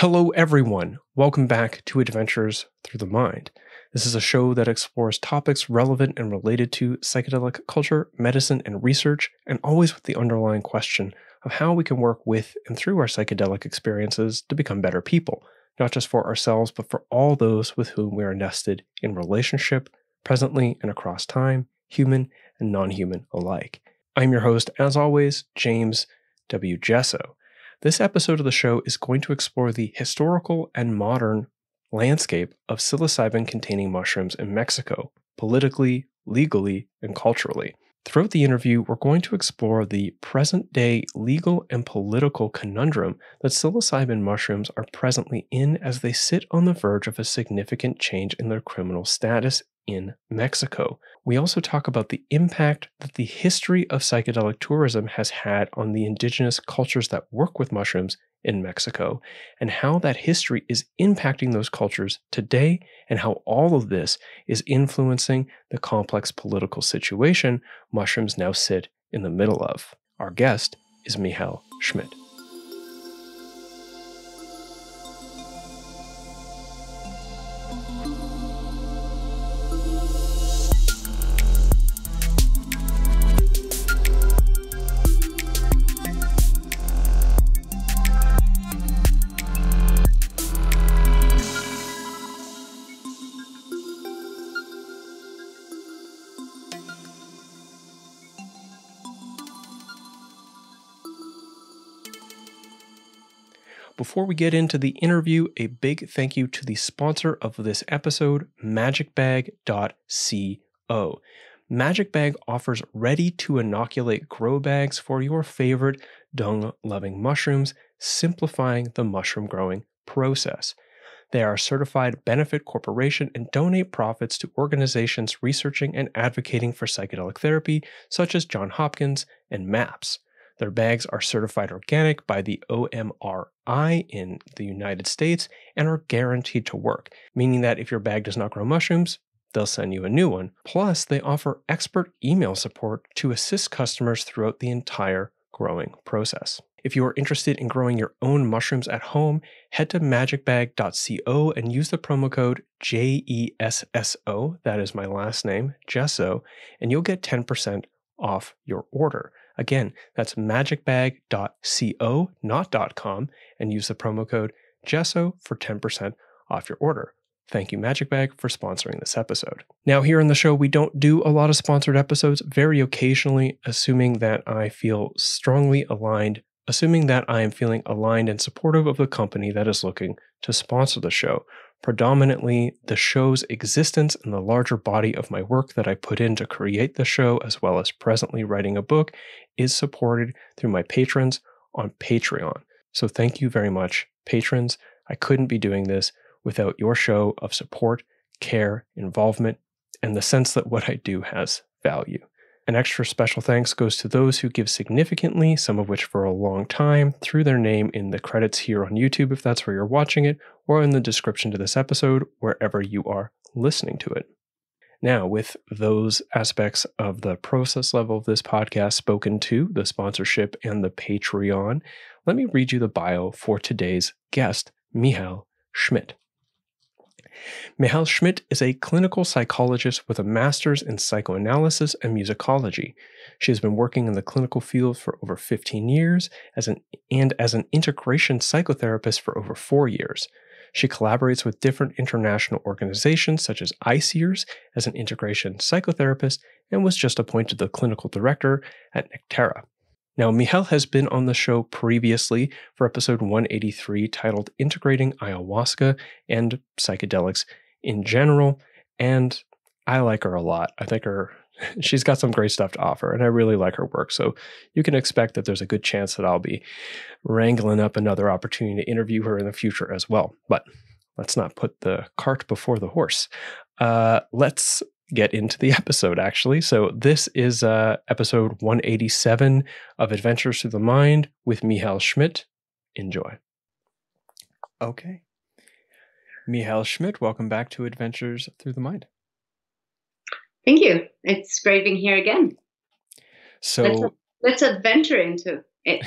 Hello, everyone. Welcome back to Adventures Through the Mind. This is a show that explores topics relevant and related to psychedelic culture, medicine, and research, and always with the underlying question of how we can work with and through our psychedelic experiences to become better people, not just for ourselves, but for all those with whom we are nested in relationship, presently and across time, human and non-human alike. I'm your host, as always, James W. Gesso. This episode of the show is going to explore the historical and modern landscape of psilocybin-containing mushrooms in Mexico, politically, legally, and culturally. Throughout the interview, we're going to explore the present-day legal and political conundrum that psilocybin mushrooms are presently in as they sit on the verge of a significant change in their criminal status in Mexico. We also talk about the impact that the history of psychedelic tourism has had on the indigenous cultures that work with mushrooms in Mexico, and how that history is impacting those cultures today, and how all of this is influencing the complex political situation mushrooms now sit in the middle of. Our guest is Michal Schmidt. Before we get into the interview, a big thank you to the sponsor of this episode, MagicBag.co. MagicBag offers ready-to-inoculate grow bags for your favorite dung-loving mushrooms, simplifying the mushroom growing process. They are a certified benefit corporation and donate profits to organizations researching and advocating for psychedelic therapy, such as Johns Hopkins and MAPS. Their bags are certified organic by the OMRI in the United States and are guaranteed to work, meaning that if your bag does not grow mushrooms, they'll send you a new one. Plus, they offer expert email support to assist customers throughout the entire growing process. If you are interested in growing your own mushrooms at home, head to magicbag.co and use the promo code JESSO, that is my last name, Gesso, and you'll get 10% off your order. Again, that's magicbag.co, not .com, and use the promo code Gesso for 10% off your order. Thank you, MagicBag, for sponsoring this episode. Now, here on the show, we don't do a lot of sponsored episodes, very occasionally, assuming that I am feeling aligned and supportive of the company that is looking to sponsor the show. Predominantly, the show's existence and the larger body of my work that I put in to create the show, as well as presently writing a book, is supported through my patrons on Patreon. So thank you very much, patrons. I couldn't be doing this without your show of support, care, involvement, and the sense that what I do has value. An extra special thanks goes to those who give significantly, some of which for a long time, through their name in the credits here on YouTube, if that's where you're watching it, or in the description to this episode, wherever you are listening to it. Now, with those aspects of the process level of this podcast spoken to, the sponsorship and the Patreon, let me read you the bio for today's guest, Michal Schmidt. Michal Schmidt is a clinical psychologist with a master's in psychoanalysis and musicology. She has been working in the clinical field for over 15 years as an integration psychotherapist for over 4 years. She collaborates with different international organizations such as ICEERS as an integration psychotherapist and was just appointed the clinical director at Nectera. Now, Michal has been on the show previously for episode 183 titled Integrating Ayahuasca and Psychedelics in General, and I like her a lot. I think she's got some great stuff to offer, and I really like her work, so you can expect that there's a good chance that I'll be wrangling up another opportunity to interview her in the future as well. But let's not put the cart before the horse. Let's get into the episode, actually. So this is episode 187 of Adventures Through the Mind with Michal Schmidt. Enjoy. Okay. Michal Schmidt, welcome back to Adventures Through the Mind. Thank you. It's great being here again. So let's adventure into it.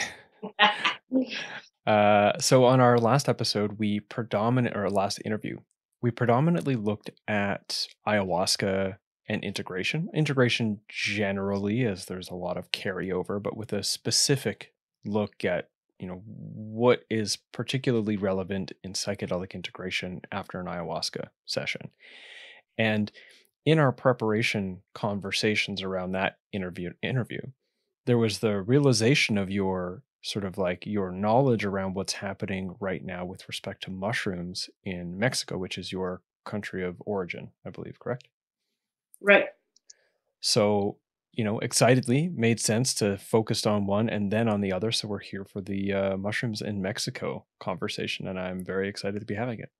So on our last episode, or last interview, we predominantly looked at ayahuasca and integration. Integration generally, as there's a lot of carryover, but with a specific look at what is particularly relevant in psychedelic integration after an ayahuasca session. And in our preparation conversations around that interview, there was the realization of your sort of like your knowledge around what's happening right now with respect to mushrooms in Mexico, which is your country of origin, I believe, correct? Right. So, excitedly made sense to focus on one and then on the other. So we're here for the mushrooms in Mexico conversation, and I'm very excited to be having it.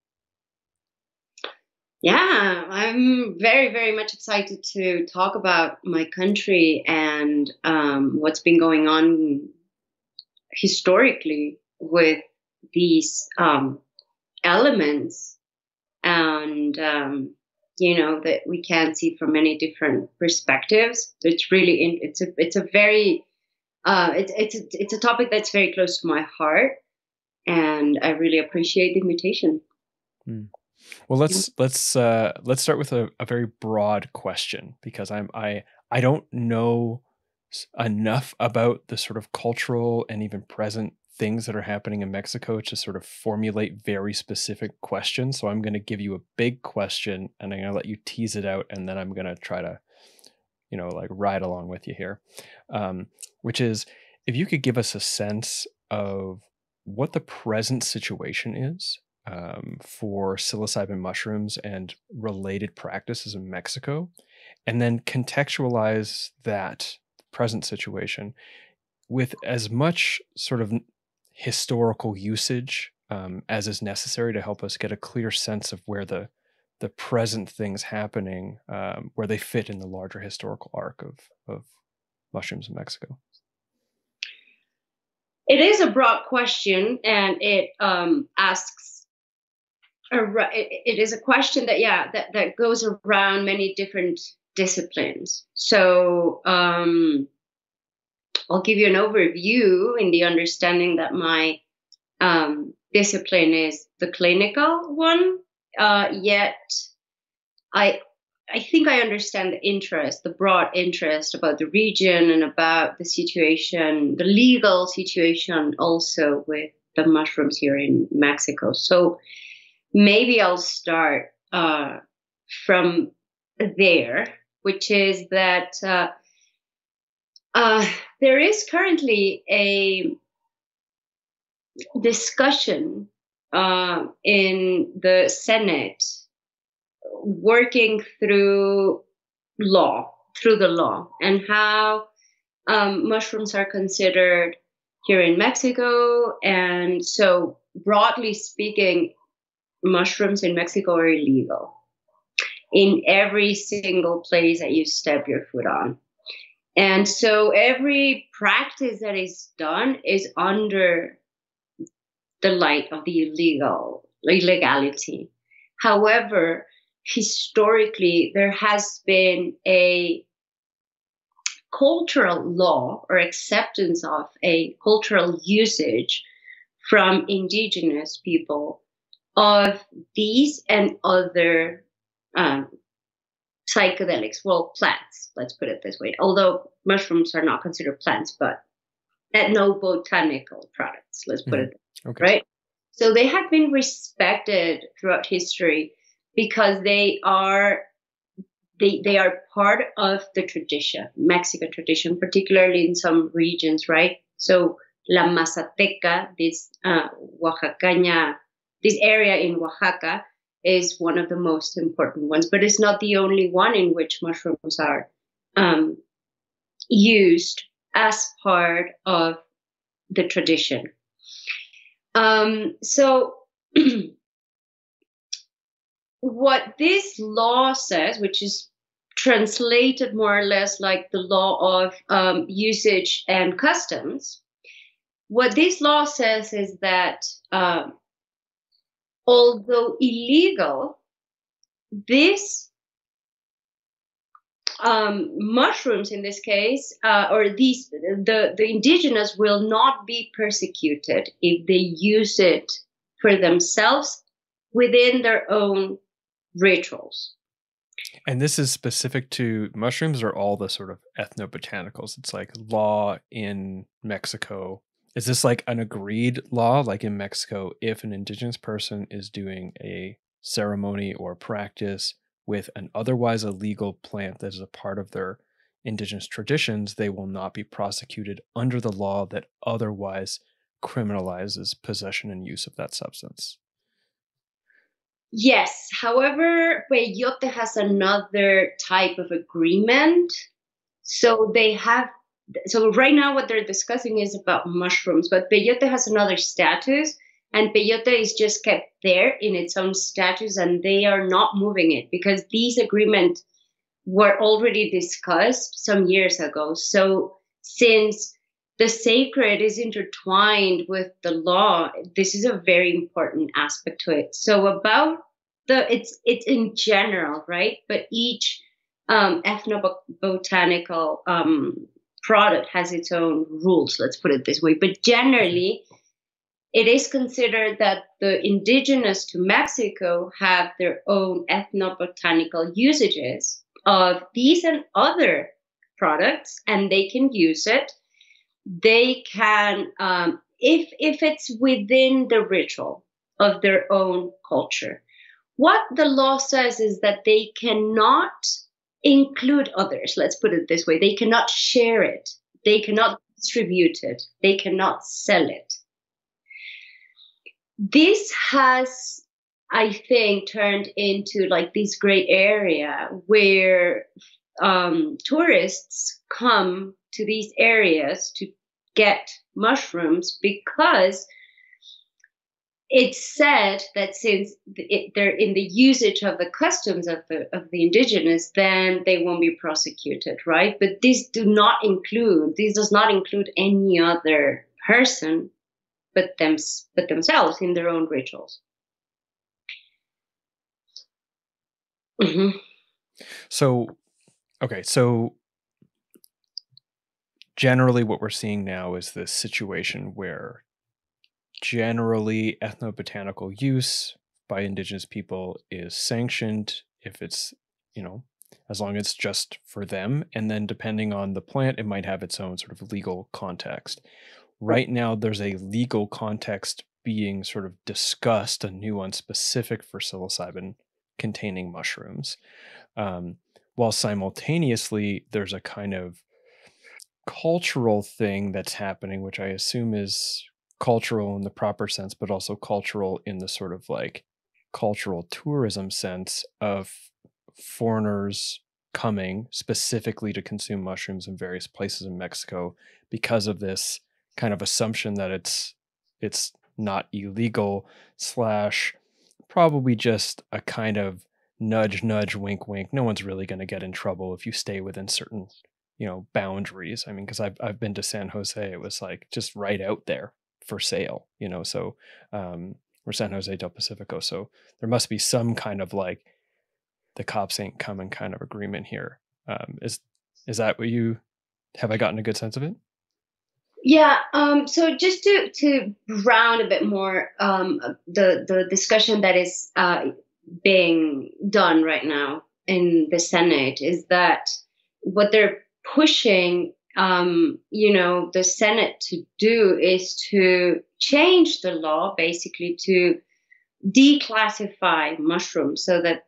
Yeah, I'm very, very much excited to talk about my country and what's been going on historically with these elements, and that we can see from many different perspectives. It's really it's a very it's a topic that's very close to my heart, and I really appreciate the invitation. Well, let's start with a very broad question, because I don't know enough about the sort of cultural and even present things that are happening in Mexico to sort of formulate very specific questions. So I'm going to give you a big question, and I'm going to let you tease it out, and then I'm going to try to, like ride along with you here, which is, if you could give us a sense of what the present situation is for psilocybin mushrooms and related practices in Mexico, and then contextualize that present situation with as much sort of historical usage as is necessary to help us get a clear sense of where the present things happening, where they fit in the larger historical arc of mushrooms in Mexico. It is a broad question, and it asks. It is a question that goes around many different disciplines. So I'll give you an overview in the understanding that my discipline is the clinical one. Yet I think I understand the broad interest about the region and about the situation, the legal situation also with the mushrooms here in Mexico. So maybe I'll start from there, which is that there is currently a discussion in the Senate working through the law, and how mushrooms are considered here in Mexico. And so, broadly speaking, mushrooms in Mexico are illegal in every single place that you step your foot on. And so every practice that is done is under the light of the illegality. However, historically, there has been a cultural law or acceptance of a cultural usage from indigenous people of these and other psychedelics, well, plants, let's put it this way, although mushrooms are not considered plants, but no botanical products, let's put it okay. Right. So they have been respected throughout history because they are part of the tradition, Mexican tradition, particularly in some regions, right? So La Mazateca, this Oaxacaña, this area in Oaxaca is one of the most important ones, but it's not the only one in which mushrooms are used as part of the tradition. So what this law says, which is translated more or less like the law of usage and customs, what this law says is that although illegal, this mushrooms in this case, or the indigenous will not be persecuted if they use it for themselves within their own rituals. And this is specific to mushrooms or all the sort of ethnobotanicals? It's like law in Mexico. Is this like an agreed law, like in Mexico, if an indigenous person is doing a ceremony or practice with an otherwise illegal plant that is a part of their indigenous traditions, they will not be prosecuted under the law that otherwise criminalizes possession and use of that substance? Yes. However, peyote has another type of agreement. So right now what they're discussing is about mushrooms, but peyote has another status, and peyote is just kept there in its own status, and they are not moving it because these agreements were already discussed some years ago. So since the sacred is intertwined with the law, this is a very important aspect to it. So about it's in general, right? But each ethnobotanical product has its own rules, let's put it this way. But generally, it is considered that the indigenous to Mexico have their own ethnobotanical usages of these and other products, and they can use it. They can, if it's within the ritual of their own culture. What the law says is that they cannot include others. Let's put it this way. They cannot share it. They cannot distribute it. They cannot sell it. This has, I think, turned into like this gray area where tourists come to these areas to get mushrooms because it's said that since they're in the usage of the customs of the indigenous, then they won't be prosecuted, right? But this does not include any other person but themselves in their own rituals. Mm-hmm. So generally what we're seeing now is this situation where generally ethnobotanical use by indigenous people is sanctioned if it's, as long as it's just for them. And then depending on the plant, it might have its own sort of legal context. Right now, there's a legal context being sort of discussed, a new one specific for psilocybin containing mushrooms. While simultaneously, there's a kind of cultural thing that's happening, which I assume is cultural in the proper sense, but also cultural in the sort of like cultural tourism sense of foreigners coming specifically to consume mushrooms in various places in Mexico because of this kind of assumption that it's not illegal / probably just a kind of nudge, wink, wink. No one's really going to get in trouble if you stay within certain, boundaries. I mean, because I've been to San Jose, it was like just right out there for sale, so or San Jose del Pacifico. So there must be some kind of like the cops ain't coming kind of agreement here. Is that what have I gotten a good sense of it? Yeah. So just to round a bit more the discussion that is being done right now in the Senate is that what they're pushing, the Senate to do is to change the law basically to declassify mushrooms so that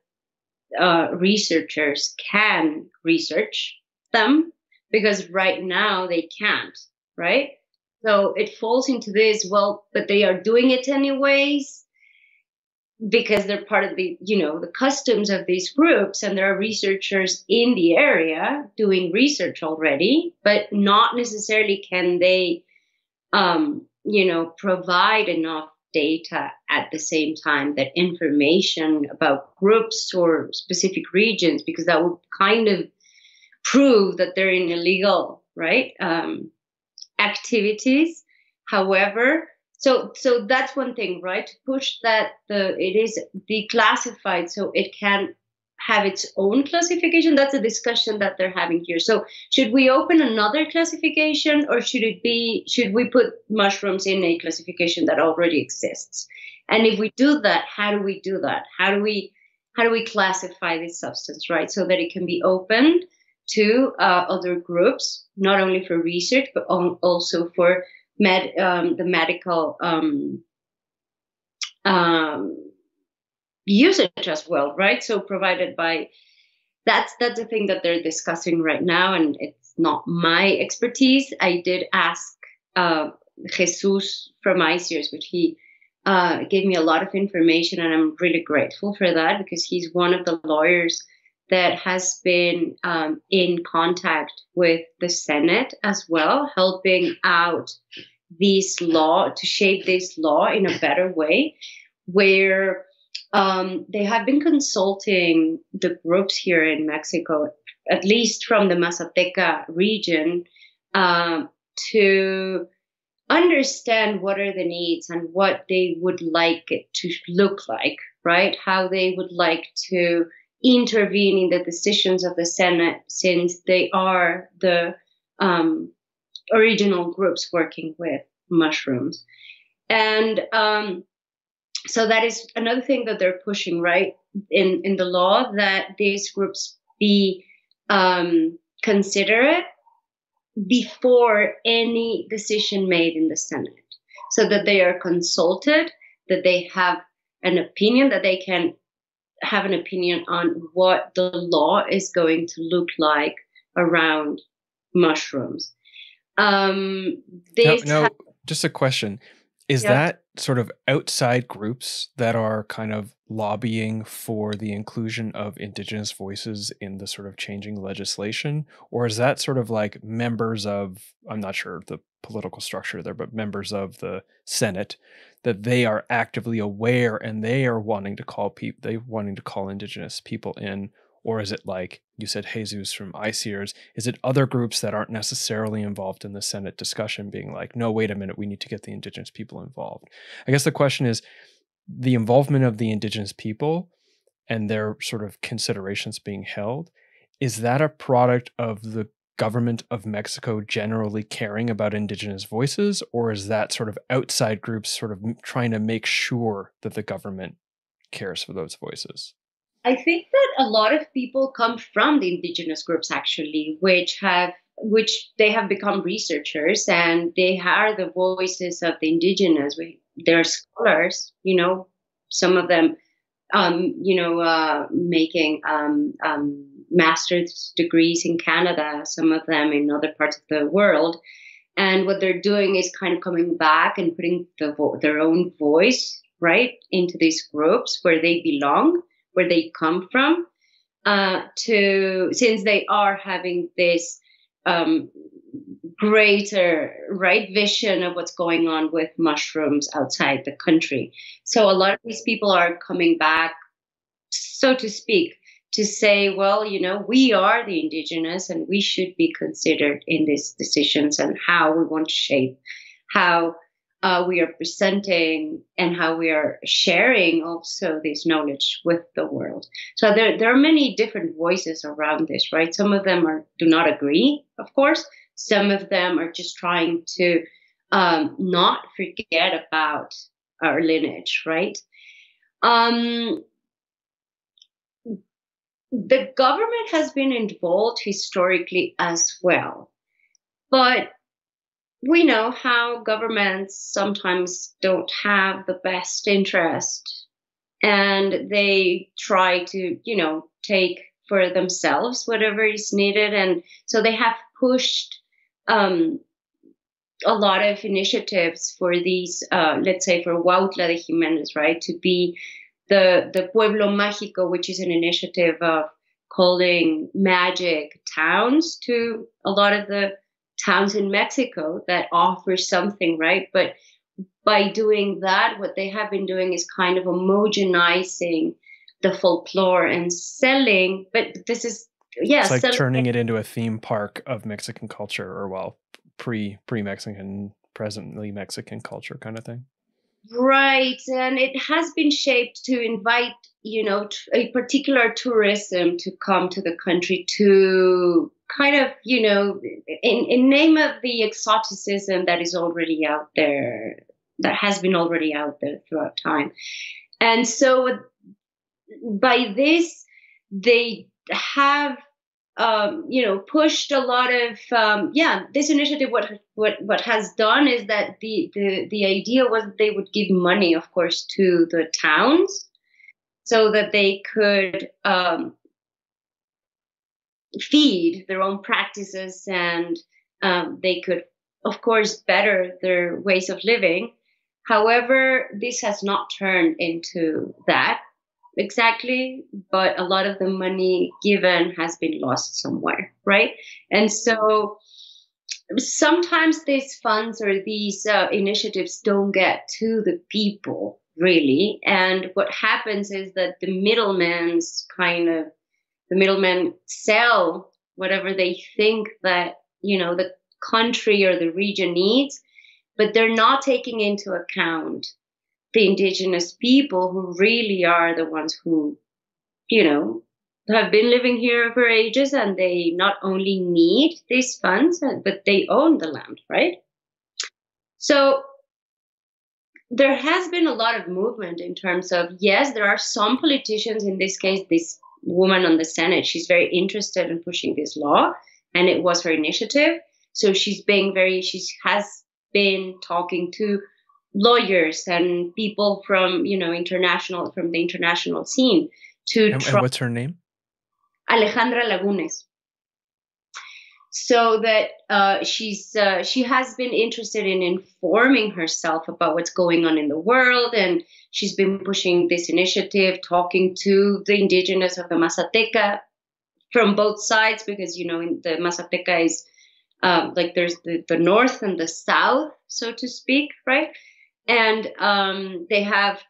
researchers can research them, because right now they can't, right? So it falls into this, well, but they are doing it anyways because they're part of the, the customs of these groups, and there are researchers in the area doing research already, but not necessarily can they, provide enough data at the same time, that information about groups or specific regions, because that would kind of prove that they're in illegal, right, activities. However, so that's one thing, right? To push that it is declassified so it can have its own classification? That's a discussion that they're having here. So should we open another classification, or should we put mushrooms in a classification that already exists? And if we do that, how do we do that? How do we classify this substance, right? So that it can be opened to other groups, not only for research, but also for the medical usage as well, right? So provided by that's the thing that they're discussing right now, and it's not my expertise. I did ask Jesus from ICEERS, which he gave me a lot of information, and I'm really grateful for that, because he's one of the lawyers that has been in contact with the Senate as well, helping out this law to shape this law in a better way, where they have been consulting the groups here in Mexico, at least from the Mazateca region, to understand what are the needs and what they would like it to look like, right? How they would like to intervene in the decisions of the Senate, since they are the original groups working with mushrooms. And so that is another thing that they're pushing, right, in the law, that these groups be considerate before any decision made in the Senate, so that they are consulted, that they have an opinion, that they can have an opinion on what the law is going to look like around mushrooms. Just a question. Is that sort of outside groups that are kind of lobbying for the inclusion of indigenous voices in the sort of changing legislation? Or is that sort of like members of, I'm not sure the political structure there, but members of the Senate, that they are actively aware and they are wanting to call indigenous people in? Or is it like you said, Jesus from ICEERS? Is it other groups that aren't necessarily involved in the Senate discussion being like, no, wait a minute, we need to get the indigenous people involved? I guess the question is the involvement of the indigenous people and their sort of considerations being held. Is that a product of the government of Mexico generally caring about indigenous voices? Or is that sort of outside groups sort of trying to make sure that the government cares for those voices? I think that a lot of people come from the indigenous groups, actually, which they have become researchers, and they are the voices of the indigenous. They're scholars, some of them, making master's degrees in Canada, some of them in other parts of the world. And what they're doing is kind of coming back and putting their own voice, right, into these groups where they belong, where they come from, since they are having this greater vision of what's going on with mushrooms outside the country. So a lot of these people are coming back, so to speak, to say, well, we are the indigenous and we should be considered in these decisions, and how we want to shape how we are presenting and how we are sharing also this knowledge with the world. So there are many different voices around this, right? Some of them do not agree, of course. Some of them are just trying to not forget about our lineage, right? The government has been involved historically as well, but we know how governments sometimes don't have the best interest, and they try to, take for themselves whatever is needed. And so they have pushed a lot of initiatives for these, let's say for Huautla de Jimenez, right, to be the Pueblo Mágico, which is an initiative of calling magic towns to a lot of the towns in Mexico that offer something, right? But by doing that, what they have been doing is kind of homogenizing the folklore and selling. But this is, it's like turning it into a theme park of Mexican culture, or pre-Mexican, presently Mexican culture kind of thing. Right. And it has been shaped to invite a particular tourism to come to the country to kind of, in name of the exoticism that is already out there, that has been already out there throughout time. And so by this, they have, pushed a lot of, this initiative. What has done is that the idea was that they would give money, of course, to the towns so that they could feed their own practices, and they could, of course, better their ways of living. However, this has not turned into that exactly, but a lot of the money given has been lost somewhere, right? And so sometimes these funds or these initiatives don't get to the people really, and what happens is that the middlemen sell whatever they think that the country or the region needs, but they're not taking into account the indigenous people who really are the ones who have been living here for ages, and they not only need these funds, but they own the land, right? So there has been a lot of movement in terms of, yes, there are some politicians, in this case, this woman on the Senate, she's very interested in pushing this law, and it was her initiative. So she has been talking to lawyers and people from, from the international scene to and what's her name? Alejandra Lagunes. So that she has been interested in informing herself about what's going on in the world, and she's been pushing this initiative, talking to the indigenous of the Mazateca from both sides, because in the Mazateca is there's the north and the south, so to speak, right? And they have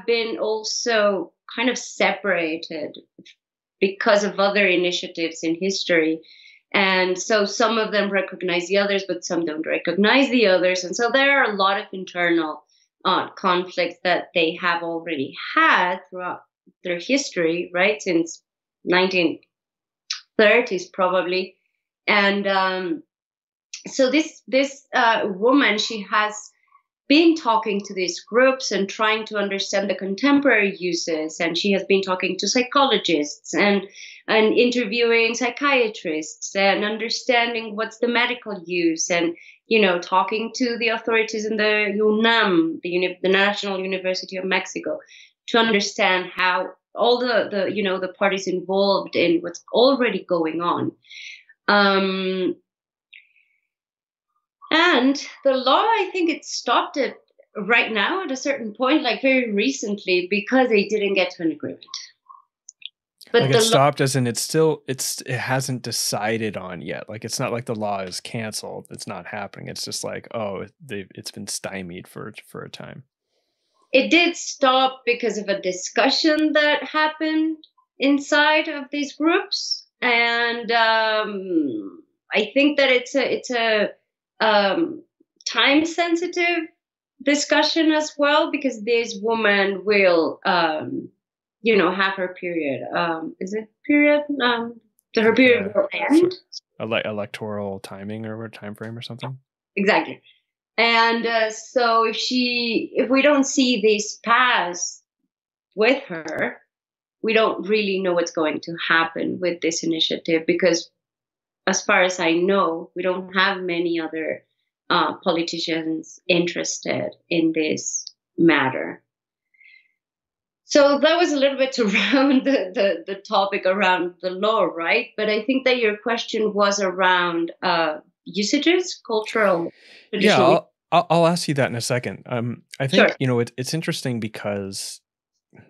been also kind of separated because of other initiatives in history. And so some of them recognize the others, but some don't recognize the others. And so there are a lot of internal conflicts that they have already had throughout their history, right? Since 1930s, probably. And so this woman, she has been talking to these groups and trying to understand the contemporary uses, and she has been talking to psychologists and interviewing psychiatrists and understanding what's the medical use, and talking to the authorities in the UNAM, the National University of Mexico, to understand how all the parties involved in what's already going on. And the law, I think it stopped it right now at a certain point, like very recently, because they didn't get to an agreement. But like it stopped as in it hasn't decided on yet. Like it's not like the law is canceled. It's not happening. It's just like, it's been stymied for a time. It did stop because of a discussion that happened inside of these groups. And I think that it's a time sensitive discussion as well, because this woman will have her period. Is it period? Her period will end. Electoral timing or time frame or something. Exactly. And so if we don't see this pass with her, we don't really know what's going to happen with this initiative, because as far as I know, we don't have many other politicians interested in this matter. So that was a little bit around the topic around the law, right? But I think that your question was around usages, cultural. Yeah, I'll ask you that in a second. I think it's interesting because, I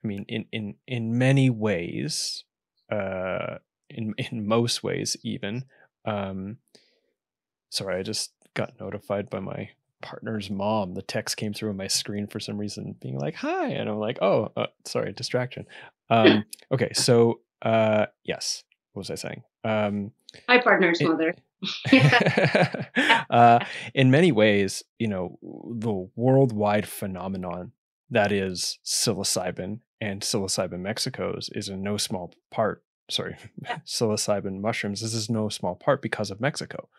mean, in many ways, in most ways even. Sorry, I just got notified by my partner's mom. The text came through on my screen for some reason being like, hi. And I'm like, sorry, distraction. Okay. So, yes. What was I saying? My partner's mother. In many ways, the worldwide phenomenon that is psilocybin and psilocybin Mexico's is in no small part, sorry, psilocybin mushrooms, this is no small part because of Mexico,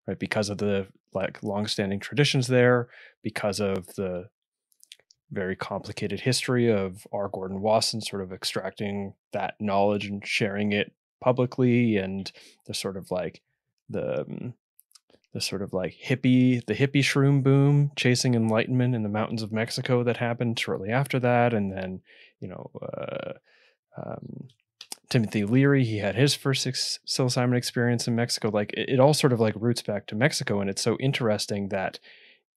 right? Because of the like longstanding traditions there, because of the very complicated history of R. Gordon Wasson sort of extracting that knowledge and sharing it publicly, and the sort of like the sort of like the hippie shroom boom chasing enlightenment in the mountains of Mexico that happened shortly after that. And then, you know, Timothy Leary, he had his first psilocybin experience in Mexico. Like it all sort of like roots back to Mexico. And it's so interesting that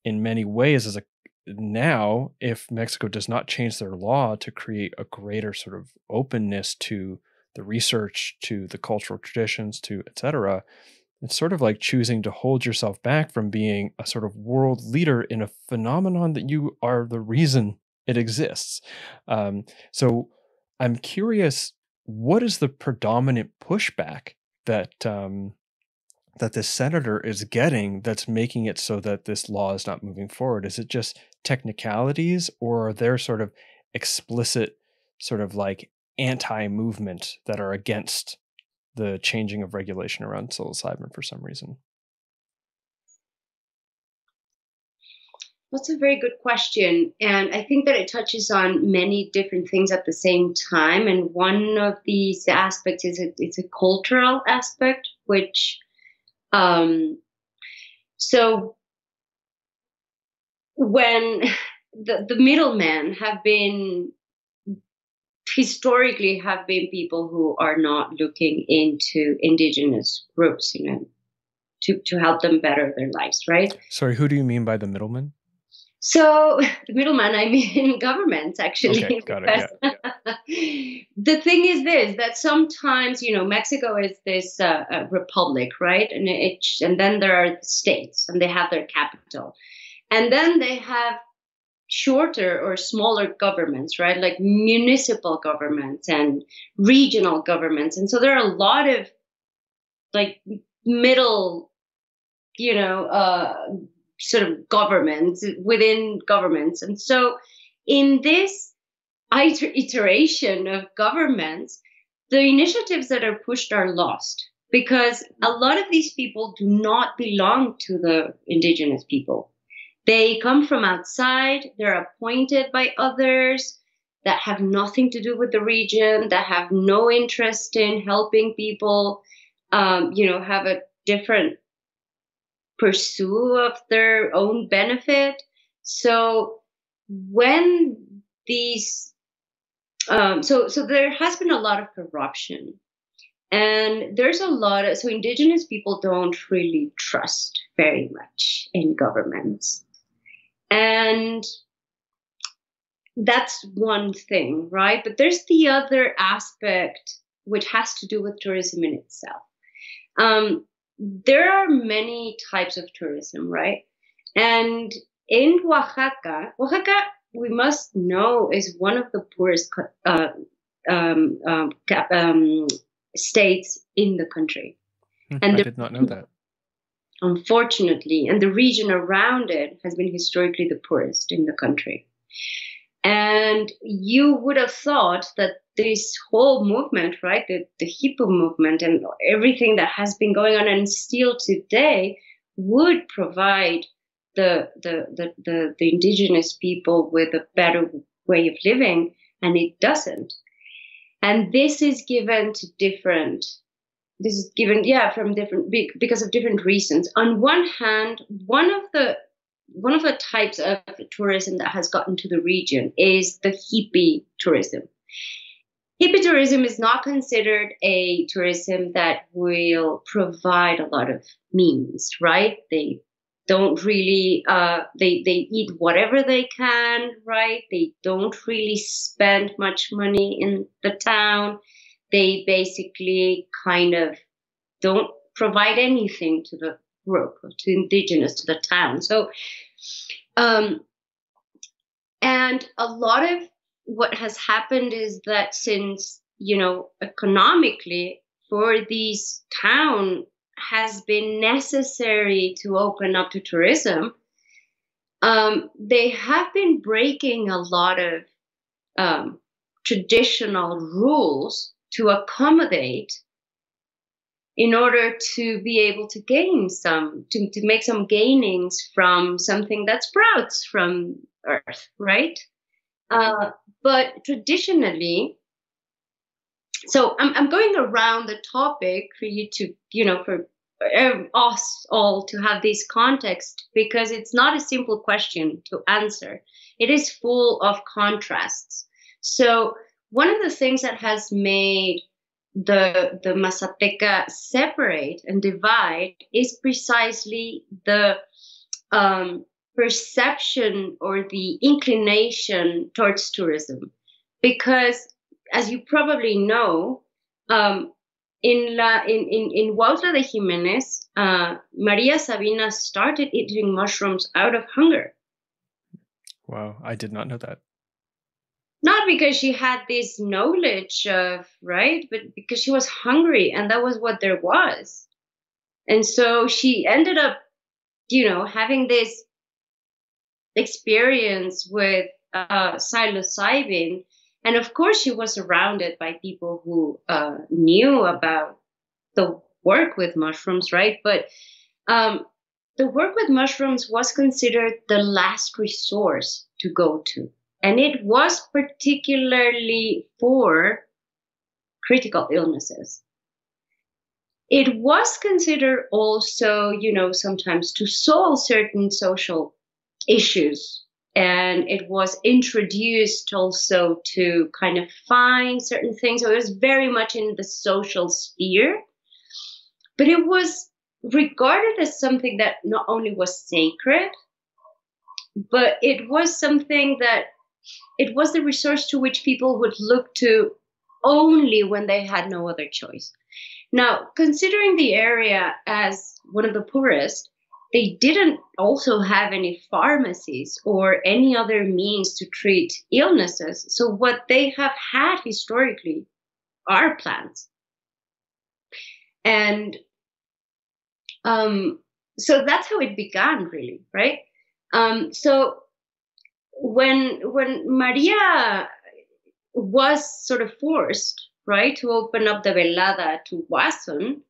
in many ways now, if Mexico does not change their law to create a greater sort of openness to the research, to the cultural traditions, to et cetera, it's sort of like choosing to hold yourself back from being a sort of world leader in a phenomenon that you are the reason it exists. So I'm curious, what is the predominant pushback that that this senator is getting that's making it so that this law is not moving forward? Is it just technicalities, or are there sort of explicit sort of like anti-movement that are against the changing of regulation around psilocybin for some reason? That's a very good question. And I think that it touches on many different things at the same time. And one of these aspects is it's a cultural aspect, which, so when the middlemen have been historically have been people who are not looking into indigenous groups, you know, to help them better their lives, right? Sorry, who do you mean by the middleman? So the middleman, I mean governments, actually. Okay, got it. Yeah. The thing is this: that sometimes, you know, Mexico is this republic, right? And then there are states, and they have their capital, and then they have shorter or smaller governments, right? Like municipal governments and regional governments. And so there are a lot of like middle, you know, sort of governments within governments. And so in this iteration of governments, the initiatives that are pushed are lost because a lot of these people do not belong to the indigenous people. They come from outside, they're appointed by others that have nothing to do with the region, that have no interest in helping people, you know, have a different pursuit of their own benefit. So when these, so there has been a lot of corruption. And there's a lot of, so indigenous people don't really trust very much in governments. And that's one thing, right? But there's the other aspect, which has to do with tourism in itself. There are many types of tourism, right? And in Oaxaca, we must know, is one of the poorest states in the country. And I did not know that. Unfortunately, and the region around it has been historically the poorest in the country. And you would have thought that this whole movement, right, the Hippo movement and everything that has been going on and still today would provide the indigenous people with a better way of living, and it doesn't. And this is given to different. This is given, from different because of different reasons. On one hand, one of the types of tourism that has gotten to the region is the hippie tourism. Hippie tourism is not considered a tourism that will provide a lot of means, right? They don't really, they eat whatever they can, right? They don't really spend much money in the town. They basically kind of don't provide anything to the group, to indigenous, to the town. So, and a lot of what has happened is that since, you know, economically for these town has been necessary to open up to tourism, they have been breaking a lot of traditional rules to accommodate in order to be able to gain to make some gainings from something that sprouts from earth, right? But traditionally, so I'm going around the topic for you to, for us all to have this context, because it's not a simple question to answer. It is full of contrasts. So one of the things that has made the Mazateca separate and divide is precisely the perception or the inclination towards tourism. Because, as you probably know, in Huautla de Jimenez, Maria Sabina started eating mushrooms out of hunger. Wow, I did not know that. Not because she had this knowledge of, right, but because she was hungry, and that was what there was. And so she ended up, having this experience with psilocybin. And of course, she was surrounded by people who knew about the work with mushrooms, right? But the work with mushrooms was considered the last resource to go to. And it was particularly for critical illnesses. It was considered also, sometimes to solve certain social issues. And it was introduced also to kind of find certain things. So it was very much in the social sphere. But it was regarded as something that not only was sacred, but it was something that it was the resource to which people would look to only when they had no other choice. Now, considering the area as one of the poorest, they didn't also have any pharmacies or any other means to treat illnesses. So what they have had historically are plants. And so that's how it began, really, right? So when Maria was sort of forced, right, to open up the velada to Huazón,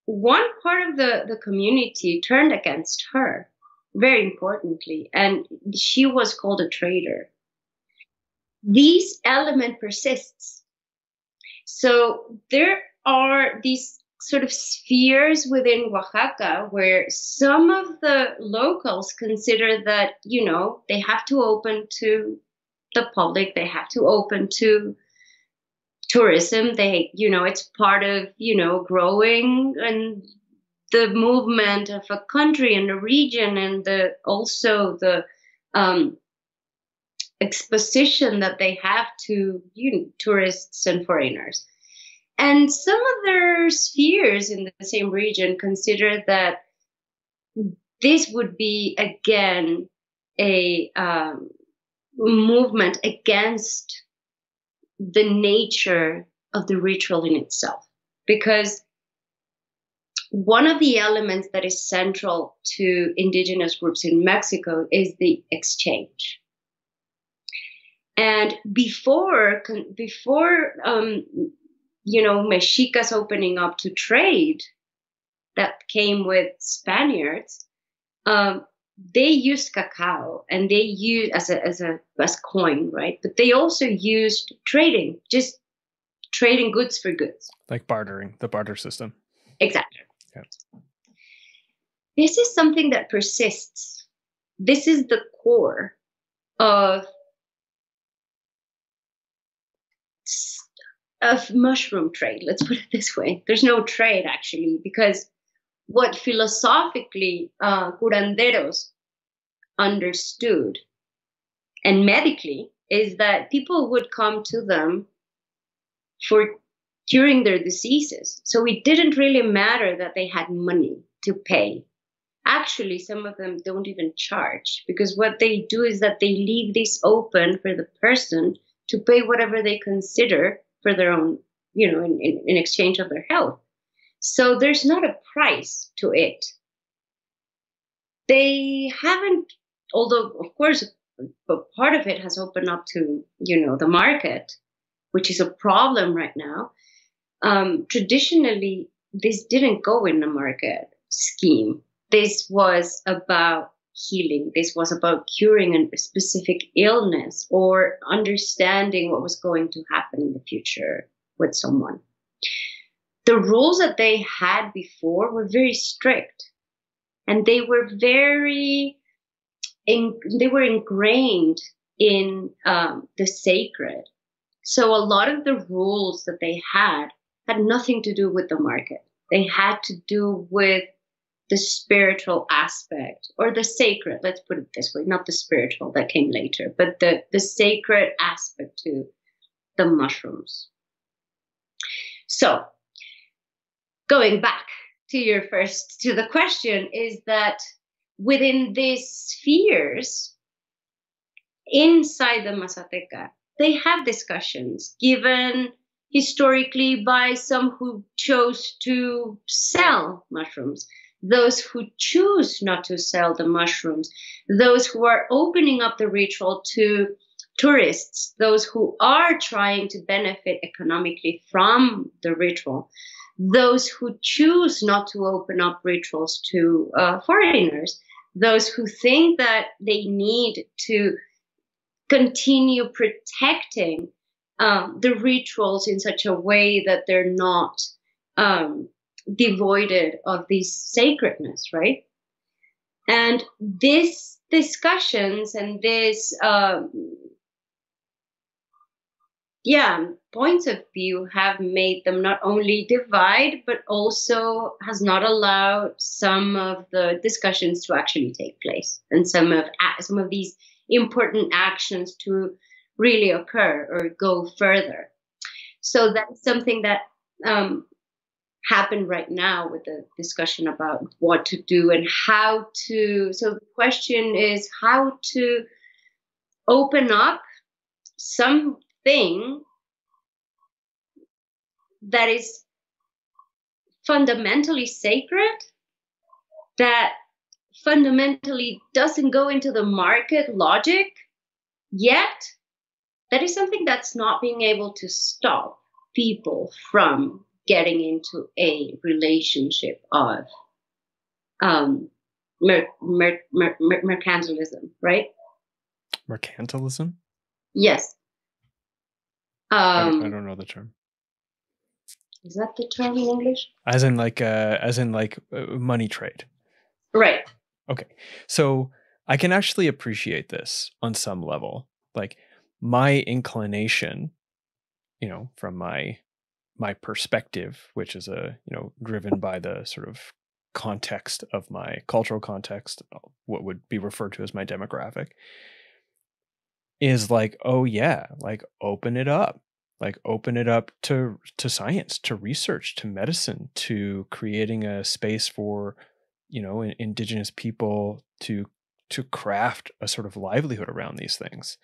one part of the community turned against her, very importantly, and she was called a traitor. This element persists. So there are these sort of spheres within Oaxaca where some of the locals consider that, they have to open to the public, they have to open to tourism. They, it's part of, growing and the movement of a country and a region, and also the exposition that they have to tourists and foreigners. And some other spheres in the same region consider that this would be, again, a movement against the nature of the ritual in itself. Because one of the elements that is central to indigenous groups in Mexico is the exchange. And before Mexicas opening up to trade that came with Spaniards, they used cacao, and they used as coin, right? But they also used trading, just trading goods for goods, like bartering, the barter system. Exactly. Yeah. This is something that persists. This is the core of mushroom trade. Let's put it this way. There's no trade, actually, because what philosophically curanderos understood, and medically, is that people would come to them for curing their diseases. So it didn't really matter that they had money to pay. Actually, some of them don't even charge, because what they do is that they leave this open for the person to pay whatever they consider for their own, in exchange of their health. So there's not a price to it. They haven't, although, of course, but part of it has opened up to, the market, which is a problem right now. Traditionally, this didn't go in the market scheme. This was about healing. This was about curing a specific illness or understanding what was going to happen in the future with someone. The rules that they had before were very strict, and they were ingrained in the sacred. So a lot of the rules that they had nothing to do with the market. They had to do with the spiritual aspect, or the sacred, let's put it this way, not the spiritual that came later, but the sacred aspect to the mushrooms. So going back to the question, is that within these spheres inside the Mazateca, they have discussions given historically by some who chose to sell mushrooms, those who choose not to sell the mushrooms, those who are opening up the ritual to tourists, those who are trying to benefit economically from the ritual, those who choose not to open up rituals to foreigners, those who think that they need to continue protecting the rituals in such a way that they're not devoided of this sacredness, right? And these discussions and these points of view have made them not only divide, but also has not allowed some of the discussions to actually take place, and some of these important actions to really occur or go further. So that's something that happened right now with the discussion about what to do and how to. So the question is how to open up something that is fundamentally sacred, that fundamentally doesn't go into the market logic, yet that is something that's not being able to stop people from getting into a relationship of mercantilism, right? Mercantilism? Yes. I don't know the term. Is that the term in English? As in money trade. Right. Okay. So I can actually appreciate this on some level. Like my inclination, from my perspective, which is driven by the sort of context of my cultural context, what would be referred to as my demographic, is like, oh yeah, like open it up to science, to research, to medicine, to creating a space for indigenous people to craft a sort of livelihood around these things,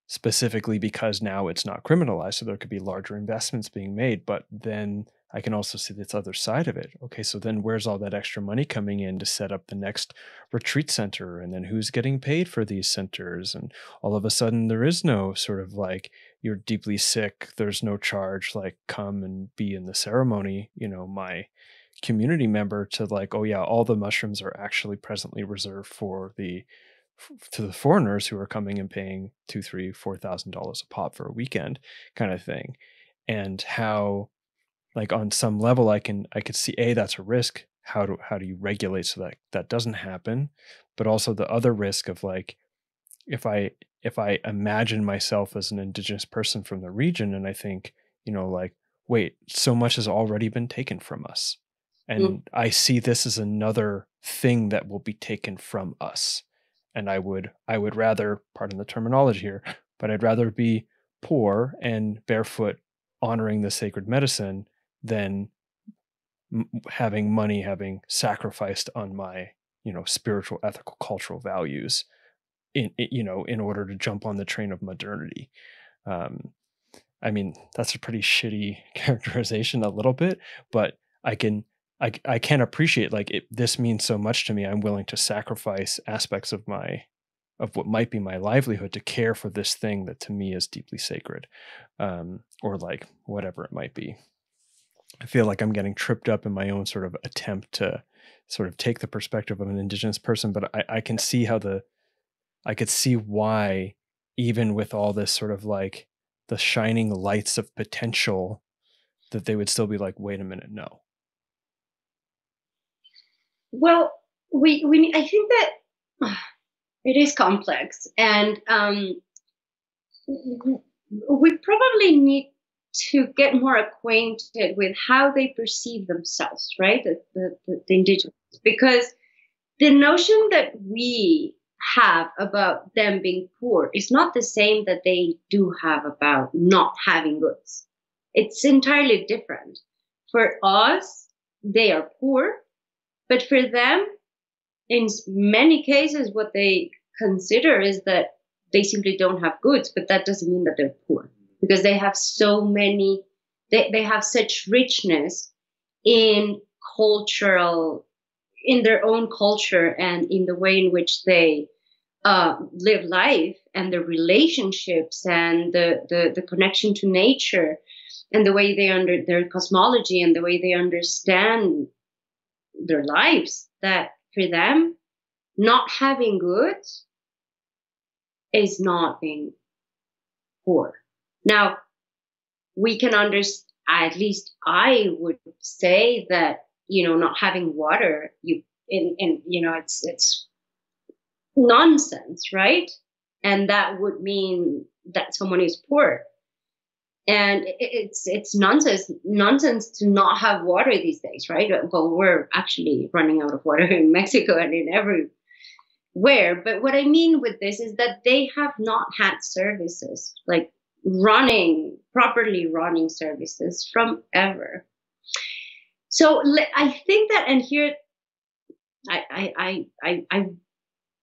specifically because now it's not criminalized, so there could be larger investments being made. But then I can also see this other side of it. Okay, so then where's all that extra money coming in to set up the next retreat center? And then who's getting paid for these centers? And all of a sudden there is no sort of like, you're deeply sick, there's no charge, like come and be in the ceremony. My community member to like, oh yeah, all the mushrooms are actually presently reserved to the foreigners who are coming and paying $2,000, $3,000, $4,000 a pop for a weekend, kind of thing. And how, like on some level, I could see that's a risk. How do you regulate so that doesn't happen? But also the other risk of like, if I imagine myself as an indigenous person from the region, and I think, like, wait, so much has already been taken from us. And I see this as another thing that will be taken from us. And I would rather, pardon the terminology here, but I'd rather be poor and barefoot honoring the sacred medicine than having money having sacrificed on my, spiritual, ethical, cultural values in order to jump on the train of modernity. I mean, that's a pretty shitty characterization a little bit, but I can appreciate like this means so much to me. I'm willing to sacrifice aspects of my of what might be my livelihood to care for this thing that to me is deeply sacred, or like whatever it might be. I feel like I'm getting tripped up in my own sort of attempt to sort of take the perspective of an Indigenous person, but I can see how I could see why, even with all this sort of like the shining lights of potential, that they would still be like, wait a minute, no. Well, I think that it is complex, and we probably need to get more acquainted with how they perceive themselves, right? The indigenous, because the notion that we have about them being poor is not the same that they do have about not having goods. It's entirely different. For us, they are poor, but for them, in many cases, what they consider is that they simply don't have goods, but that doesn't mean that they're poor, because they have so many, they have such richness in in their own culture, and in the way in which they live life, and the relationships, and the connection to nature, and the way they their cosmology, and the way they understand their lives, that for them, not having goods is not being poor. Now, we can understand, at least I would say that, not having water, it's nonsense, right? And that would mean that someone is poor. And it's nonsense to not have water these days, right? Well, we're actually running out of water in Mexico and in everywhere. But what I mean with this is that they have not had services, like properly running services from ever. So I think that, and here I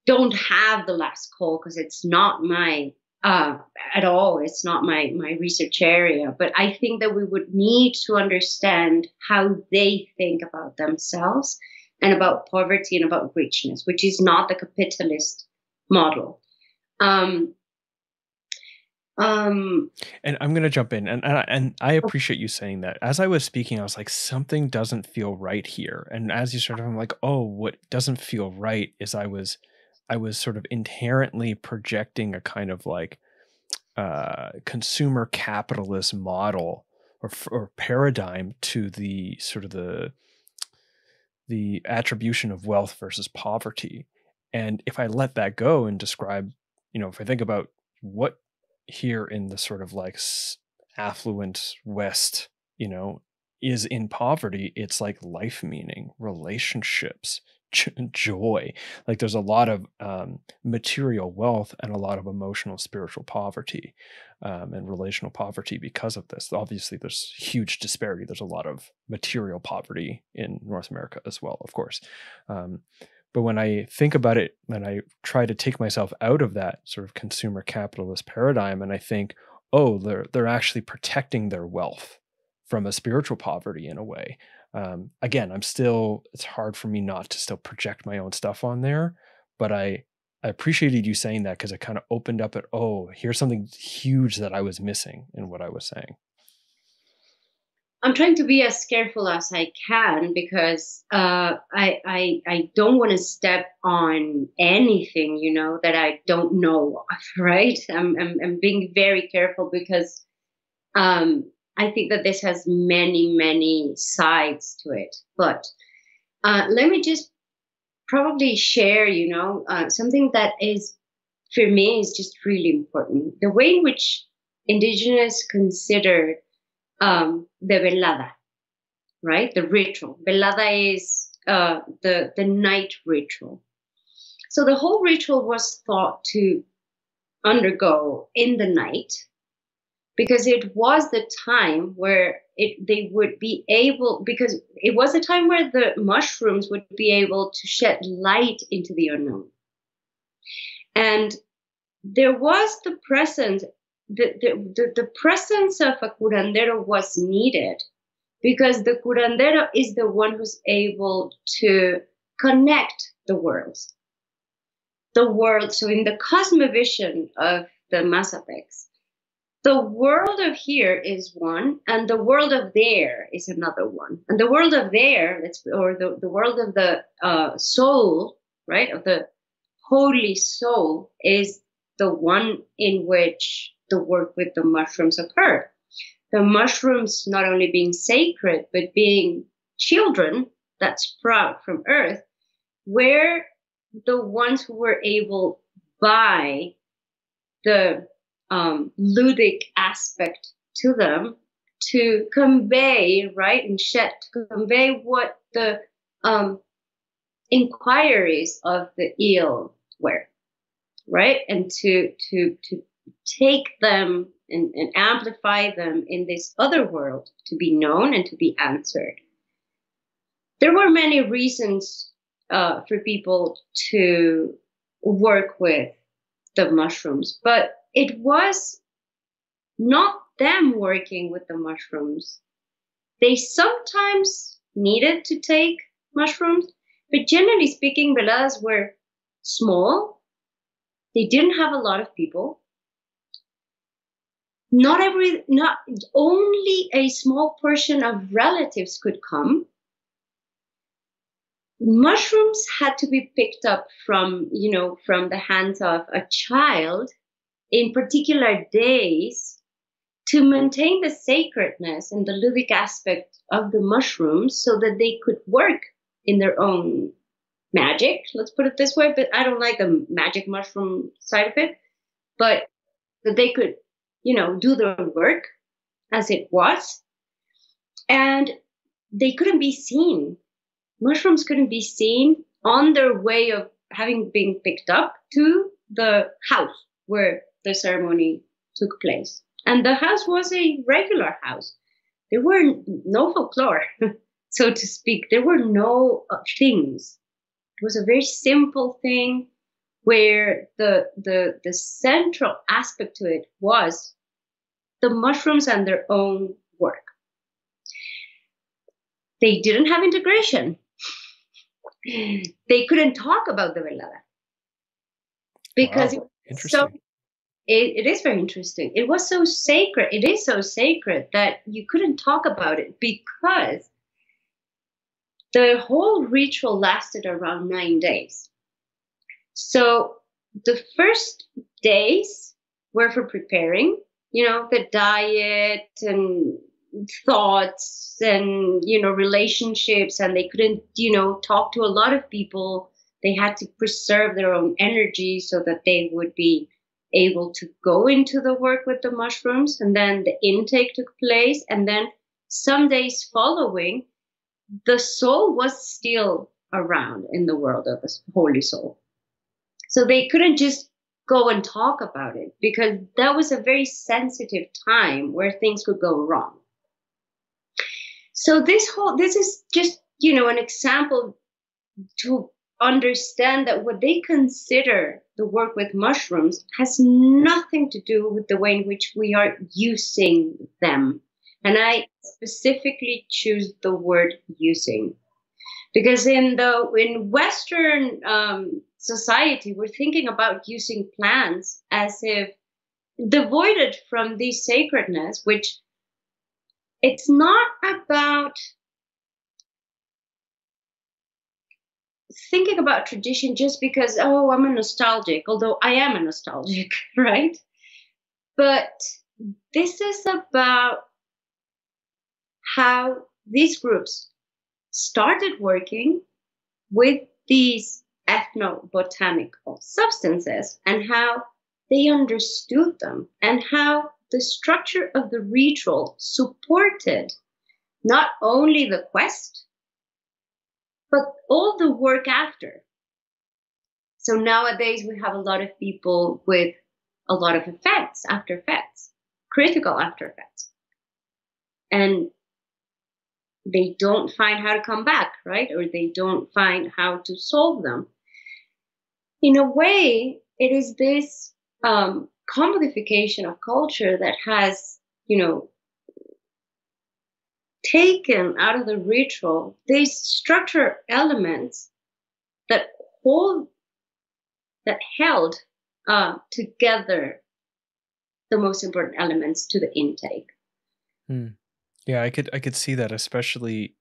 don't have the last call, because it's not my at all. It's not my research area. But I think that we would need to understand how they think about themselves and about poverty and about richness, which is not the capitalist model. And I'm going to jump in, and I appreciate you saying that. As I was speaking, I was like, something doesn't feel right here. And as you started, I'm like, oh, what doesn't feel right is I was sort of inherently projecting a kind of like consumer capitalist model or paradigm to the sort of the attribution of wealth versus poverty. And if I let that go and describe, if I think about what here in the sort of like affluent West, is in poverty, it's like life meaning, relationships, joy. Like there's a lot of material wealth and a lot of emotional, spiritual poverty and relational poverty because of this. Obviously, there's huge disparity. There's a lot of material poverty in North America as well, of course. But when I think about it, and I try to take myself out of that sort of consumer capitalist paradigm, and I think, oh, they're actually protecting their wealth from a spiritual poverty in a way. Again, it's hard for me not to still project my own stuff on there, but I appreciated you saying that, because it kind of opened up at, oh, here's something huge that I was missing in what I was saying. I'm trying to be as careful as I can, because I don't want to step on anything, that I don't know of, right? I'm being very careful, because I think that this has many, many sides to it. But let me just probably share, something that is, for me, is just really important. The way in which Indigenous consider the velada, right? The ritual. Velada is the night ritual. So the whole ritual was thought to undergo in the night, because it was the time where they would be able, because it was a time where the mushrooms would be able to shed light into the unknown. And there was the presence, the presence of a curandero was needed, because the curandero is the one who's able to connect the worlds. the world, so in the cosmovision of the Mazatecs, the world of here is one, and the world of there is another one. And the world of there, or the world of the soul, right, of the holy soul, is the one in which the work with the mushrooms occurred. The mushrooms not only being sacred, but being children that sprout from earth, were the ones who were able, by the ludic aspect to them, to convey, right, and to convey what the inquiries of the eel were, right, and to take them and amplify them in this other world to be known and to be answered. There were many reasons for people to work with the mushrooms, but it was not them working with the mushrooms. They sometimes needed to take mushrooms, but generally speaking, veladas were small. They didn't have a lot of people. Not only a small portion of relatives could come. Mushrooms had to be picked up from the hands of a child in particular days to maintain the sacredness and the ludic aspect of the mushrooms, so that they could work in their own magic, let's put it this way. But I don't like the magic mushroom side of it, but that they could, do their work as it was. And they couldn't be seen. Mushrooms couldn't be seen on their way of having been picked up to the house where the ceremony took place. And the house was a regular house. There were no folklore, so to speak. There were no things. It was a very simple thing where the central aspect to it was the mushrooms and their own work. They didn't have integration. They couldn't talk about the velada because wow. Interesting. It is very interesting. It was so sacred. It is so sacred that you couldn't talk about it, because the whole ritual lasted around 9 days. So the first days were for preparing, the diet and thoughts and, relationships, and they couldn't, talk to a lot of people. They had to preserve their own energy so that they would be able to go into the work with the mushrooms. And then the intake took place. And then some days following, the soul was still around in the world of the holy soul. So they couldn't just go and talk about it, because that was a very sensitive time where things could go wrong. So this is just, an example to understand that what they consider the work with mushrooms has nothing to do with the way in which we are using them. And I specifically choose the word using, because in Western society, we're thinking about using plants as if devoided from this sacredness, which it's not about thinking about tradition just because, I'm a nostalgic, although I am a nostalgic, right? But this is about how these groups started working with these ethnobotanical substances, and how they understood them, and how the structure of the ritual supported not only the quest, but all the work after. So nowadays we have a lot of people with a lot of effects, after effects, critical after effects. And they don't find how to come back, right? Or they don't find how to solve them. In a way, it is this commodification of culture that has, taken out of the ritual these structural elements that hold that held together the most important elements to the intake. Yeah, I could see that, especially,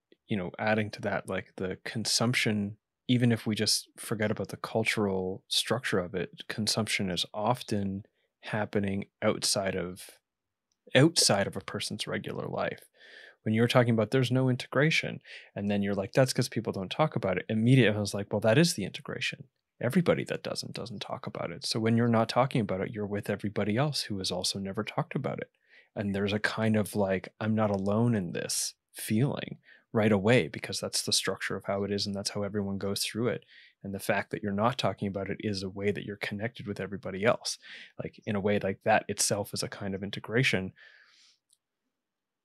adding to that, like the consumption, even if we just forget about the cultural structure of it, consumption is often happening outside of a person's regular life. When you were talking about there's no integration, and then you're like, that's because people don't talk about it. Immediately, I was like, well, that is the integration. Everybody that doesn't talk about it. So when you're not talking about it, you're with everybody else who has also never talked about it. And there's a kind of like, I'm not alone in this feeling right away, because that's the structure of how it is, and that's how everyone goes through it. And the fact that you're not talking about it is a way that you're connected with everybody else. Like, in a way, like that itself is a kind of integration.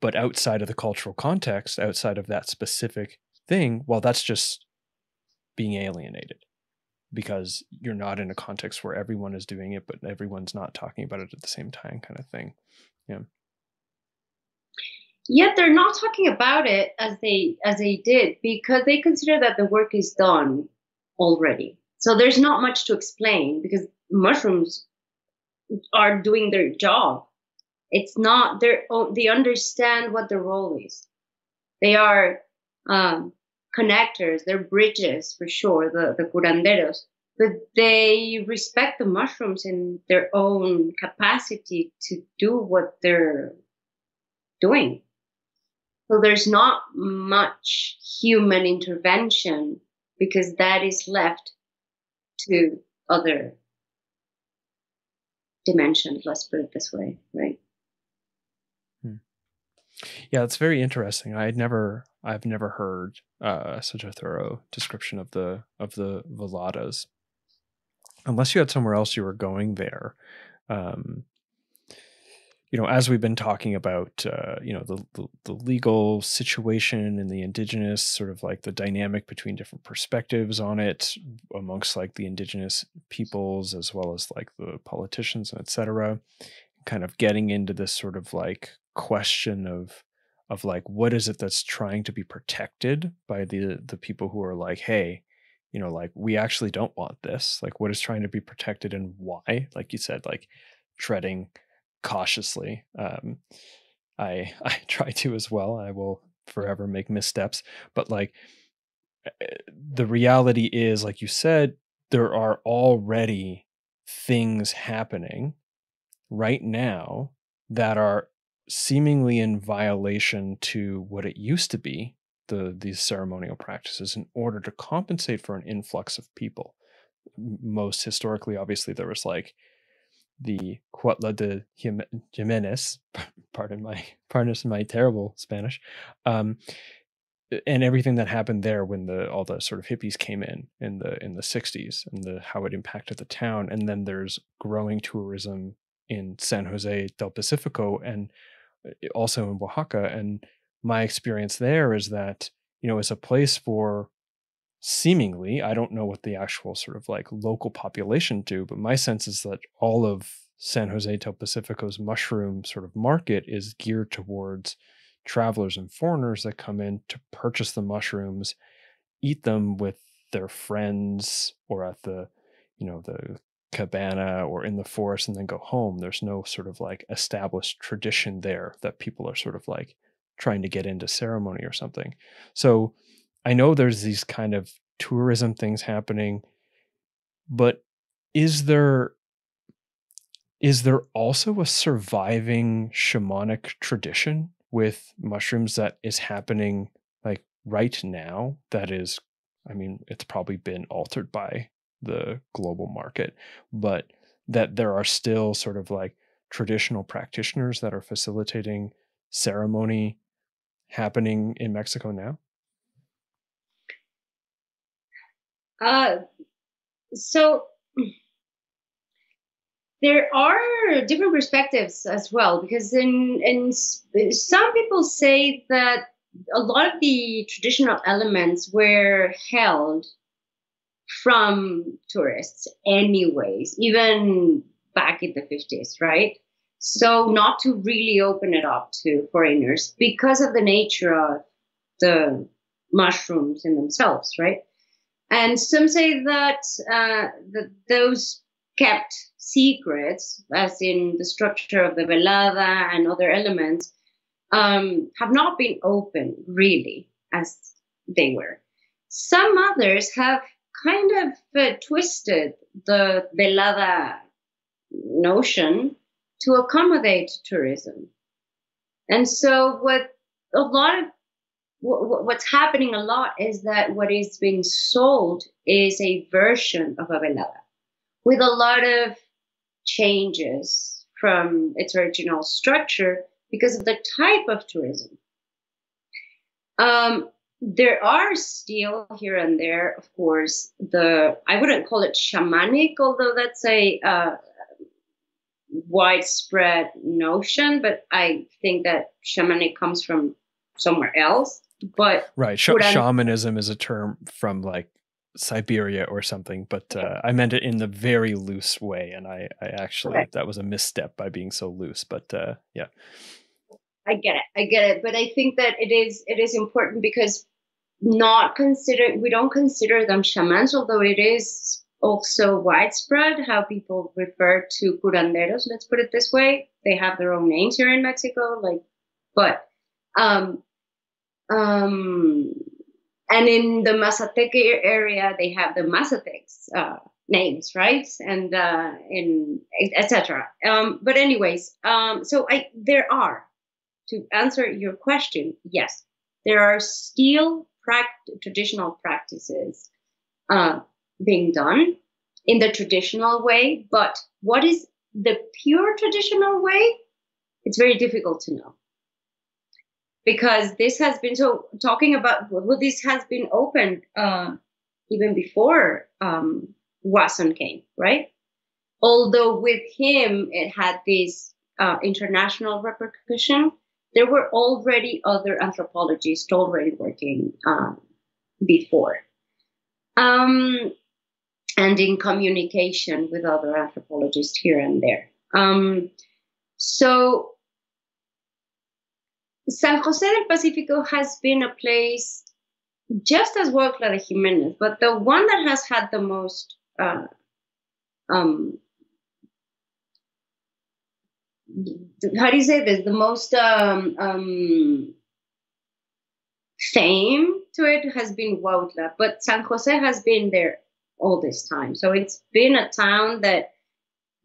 But outside of the cultural context, outside of that specific thing, well, that's just being alienated, because you're not in a context where everyone is doing it, but everyone's not talking about it at the same time, kind of thing. Yeah. Yet they're not talking about it as they did, because they consider that the work is done already. So there's not much to explain, because mushrooms are doing their job. It's not their own, they understand what the role is. They are connectors, they're bridges for sure, the curanderos, but they respect the mushrooms in their own capacity to do what they're doing. So there's not much human intervention, because that is left to other dimensions, let's put it this way, right? Yeah, it's very interesting. I've never heard such a thorough description of the veladas, unless you had somewhere else you were going there. As we've been talking about, the legal situation and the indigenous, sort of like the dynamic between different perspectives on it amongst like the indigenous peoples, as well as like the politicians, and etc., kind of getting into this sort of like question of like, what is it that's trying to be protected by the people who are like, hey, like, we actually don't want this. Like, what is trying to be protected, and why? Like you said, like treading cautiously. I try to as well. I will forever make missteps, but like, the reality is, like you said, there are already things happening right now that are seemingly in violation to what it used to be, these ceremonial practices, in order to compensate for an influx of people. Most historically, obviously, there was like the Cuautla de Jimenez, pardon my terrible Spanish, and everything that happened there when all the sort of hippies came in the 60s, and how it impacted the town. And then there's growing tourism in San Jose del Pacifico, and also in Oaxaca. And my experience there is that, it's a place for, seemingly, I don't know what the actual sort of like local population do, but my sense is that all of San Jose del Pacifico's mushroom sort of market is geared towards travelers and foreigners that come in to purchase the mushrooms, eat them with their friends, or at the cabana or in the forest, and then go home. There's no sort of like established tradition there that people are sort of like trying to get into ceremony or something. So I know there's these kind of tourism things happening, but is there also a surviving shamanic tradition with mushrooms that is happening like right now? That is, I mean, it's probably been altered by the global market, but that there are still sort of like traditional practitioners that are facilitating ceremony happening in Mexico now? So there are different perspectives as well, because in some people say that a lot of the traditional elements were held from tourists anyways, even back in the 50s, right? So not to really open it up to foreigners because of the nature of the mushrooms in themselves, right? And some say that those kept secrets, as in the structure of the velada and other elements, have not been open really as they were. Some others have kind of twisted the velada notion to accommodate tourism. And so what's happening a lot is that what is being sold is a version of a velada with a lot of changes from its original structure because of the type of tourism. There are still here and there, of course, I wouldn't call it shamanic, although that's a widespread notion, but I think that shamanic comes from somewhere else. But right, shamanism is a term from like Siberia or something, but I meant it in the very loose way, and I actually that was a misstep by being so loose. But yeah, I get it. But I think that it is important because we don't consider them shamans, although it is also widespread how people refer to curanderos. Let's put it this way: they have their own names here in Mexico, and in the Mazatec area, they have the Mazatecs names, right? And in etc. But anyways, there are, to answer your question, yes, there are still traditional practices being done in the traditional way, but what is the pure traditional way? It's very difficult to know. Because this has been this has been opened even before Wasson came, right? Although with him it had this international repercussion, there were already other anthropologists already working before, and in communication with other anthropologists here and there. So San Jose del Pacifico has been a place just as Huautla de Jimenez, but the one that has had the most how do you say this? The most fame to it has been Huautla, but San Jose has been there all this time. So it's been a town that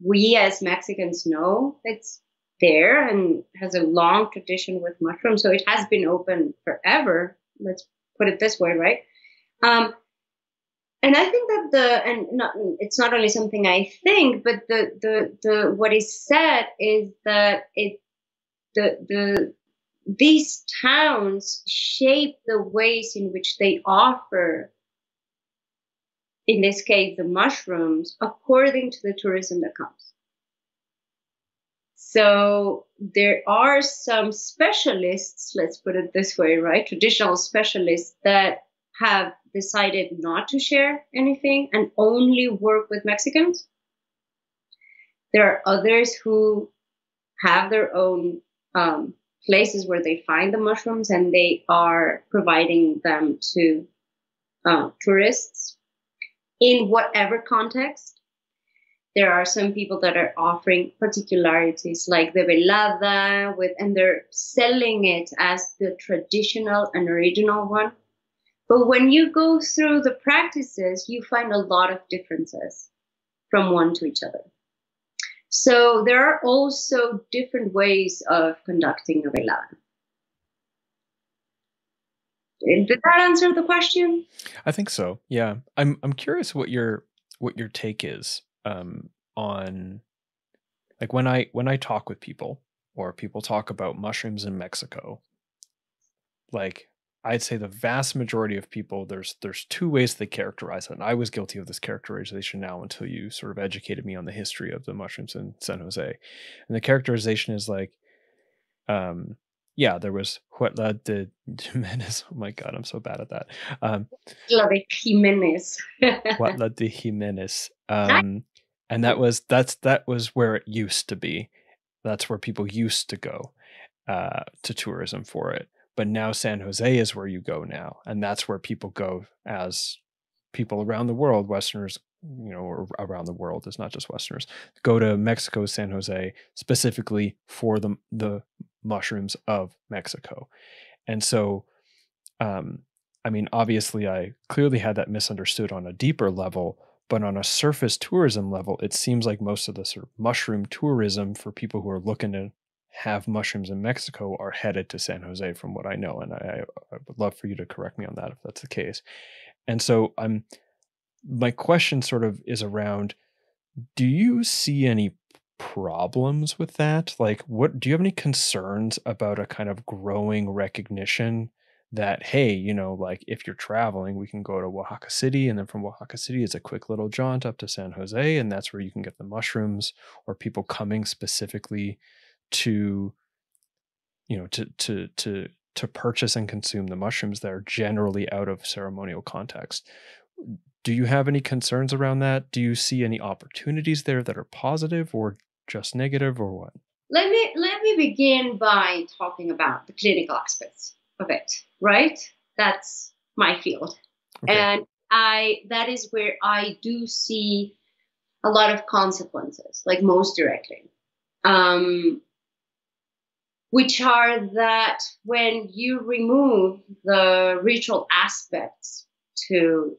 we as Mexicans know it's there and has a long tradition with mushrooms. So it has been open forever. Let's put it this way, right? And I think that it's not only something I think, but the what is said is that these towns shape the ways in which they offer, in this case, the mushrooms, according to the tourism that comes. So there are some specialists, let's put it this way, right? Traditional specialists that have decided not to share anything and only work with Mexicans. There are others who have their own places where they find the mushrooms and they are providing them to tourists in whatever context. There are some people that are offering particularities like the velada and they're selling it as the traditional and original one. But when you go through the practices, you find a lot of differences from one to each other. So there are also different ways of conducting a velada. Did that answer the question? I think so. Yeah, I'm curious what your take is on, like, when I talk with people or people talk about mushrooms in Mexico, like, I'd say the vast majority of people, there's two ways they characterize it. And I was guilty of this characterization now until you sort of educated me on the history of the mushrooms in San Jose. And the characterization is like, yeah, there was Huautla de Jimenez. Oh my God, I'm so bad at that. Huautla de Jimenez. Huautla de Jimenez. And that was where it used to be. That's where people used to go to tourism for it. But now San Jose is where you go now, and that's where people go as people around the world, Westerners, or around the world, it's not just Westerners, go to Mexico, San Jose, specifically for the mushrooms of Mexico. And so, I mean, obviously, I clearly had that misunderstood on a deeper level, but on a surface tourism level, it seems like most of the sort of mushroom tourism for people who are looking to have mushrooms in Mexico are headed to San Jose, from what I know. And I would love for you to correct me on that if that's the case. And so my question sort of is around, do you see any problems with that? Like, what do you have any concerns about a kind of growing recognition that, hey, like if you're traveling, we can go to Oaxaca City, and then from Oaxaca City is a quick little jaunt up to San Jose, and that's where you can get the mushrooms, or people coming specifically to, to purchase and consume the mushrooms that are generally out of ceremonial context. Do you have any concerns around that? Do you see any opportunities there that are positive or just negative, or what? Let me begin by talking about the clinical aspects of it, right? That's my field. Okay. And that is where I do see a lot of consequences, like most directly. Which are that when you remove the ritual aspects in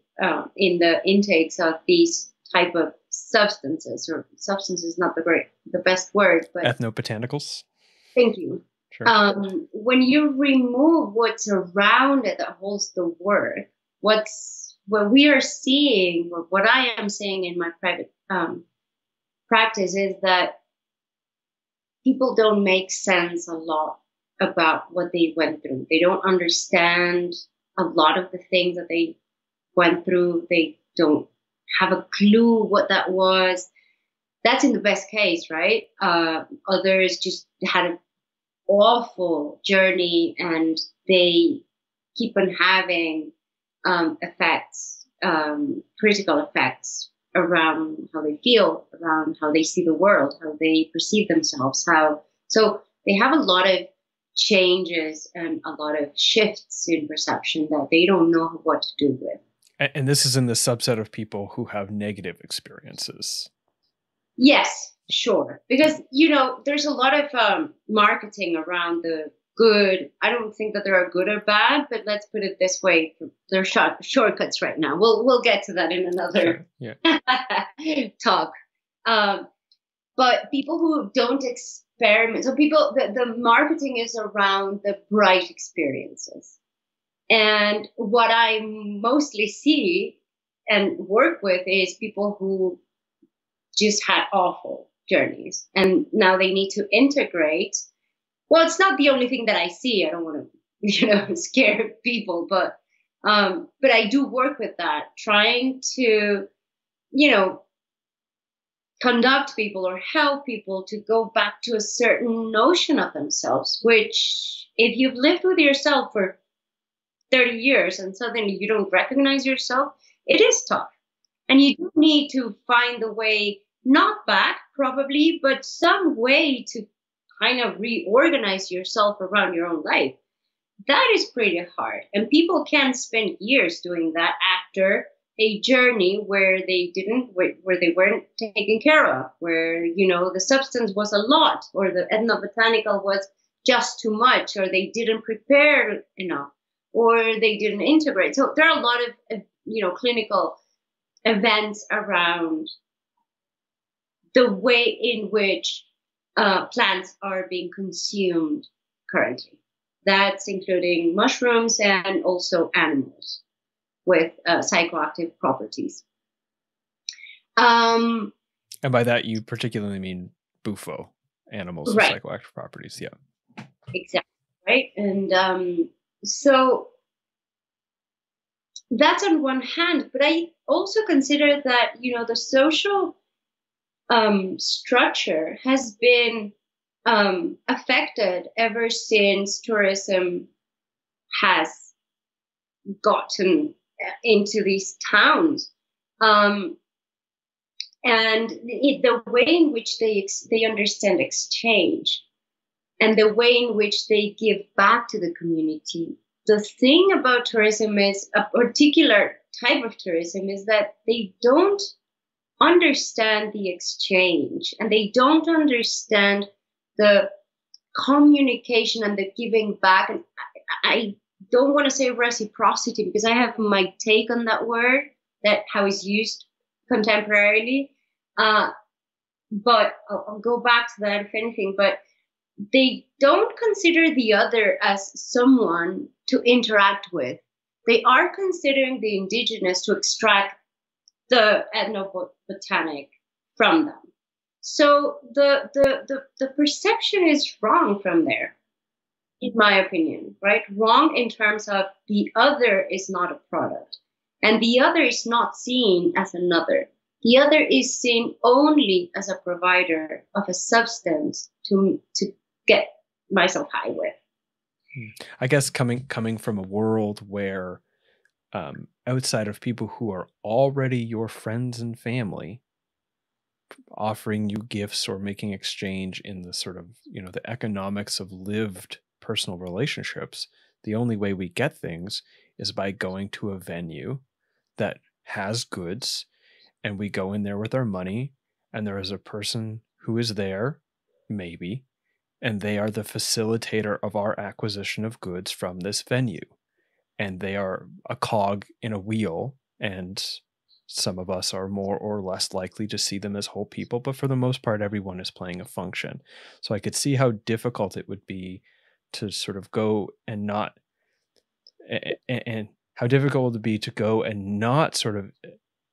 the intakes of these type of substances, or substance is not the best word, but ethnobotanicals. Thank you. Sure. When you remove what's around it that holds the work, what we are seeing, or what I am seeing in my private practice, is that people don't make sense a lot about what they went through. They don't understand a lot of the things that they went through. They don't have a clue what that was. That's in the best case, right? Others just had an awful journey, and they keep on having effects, critical effects around how they feel, around how they see the world, how they perceive themselves, so they have a lot of changes and a lot of shifts in perception that they don't know what to do with. And this is in the subset of people who have negative experiences. Yes, sure. Because, there's a lot of marketing around the good. I don't think that there are good or bad, but let's put it this way. There are shortcuts right now. We'll get to that in another talk. But people who don't experiment, so the marketing is around the bright experiences. And what I mostly see and work with is people who just had awful journeys, and now they need to integrate. Well, it's not the only thing that I see. I don't want to, scare people, but I do work with that, trying to, conduct people or help people to go back to a certain notion of themselves, which, if you've lived with yourself for 30 years and suddenly you don't recognize yourself, it is tough. And you do need to find the way, not back probably, but some way to kind of reorganize yourself around your own life. That is pretty hard. And people can spend years doing that after a journey where they weren't taken care of, where, the substance was a lot, or the ethnobotanical was just too much, or they didn't prepare enough, or they didn't integrate. So there are a lot of, clinical events around the way in which plants are being consumed currently. That's including mushrooms and also animals with psychoactive properties. And by that, you particularly mean bufo, animals with psychoactive properties. Yeah. Exactly. Right. And so that's on one hand, but I also consider that, the social structure has been affected ever since tourism has gotten into these towns, and the way in which they understand exchange, and the way in which they give back to the community. The thing about tourism is a particular type of tourism is that they don't understand the exchange, and they don't understand the communication and the giving back. And I don't want to say reciprocity because I have my take on that word, that how it's used contemporarily. But I'll go back to that if anything. But they don't consider the other as someone to interact with. They are considering the indigenous to extract the ethnobotanic from them. So the perception is wrong from there, in my opinion, right? Wrong in terms of the other is not a product, and the other is not seen as another. The other is seen only as a provider of a substance to get myself high with. I guess coming from a world where outside of people who are already your friends and family, offering you gifts or making exchange in the sort of, the economics of lived personal relationships, the only way we get things is by going to a venue that has goods, and we go in there with our money, and there is a person who is there, maybe, and they are the facilitator of our acquisition of goods from this venue. And they are a cog in a wheel, and some of us are more or less likely to see them as whole people, but for the most part, everyone is playing a function. So I could see how difficult it would be to sort of go and not, and how difficult it would be to go and not sort of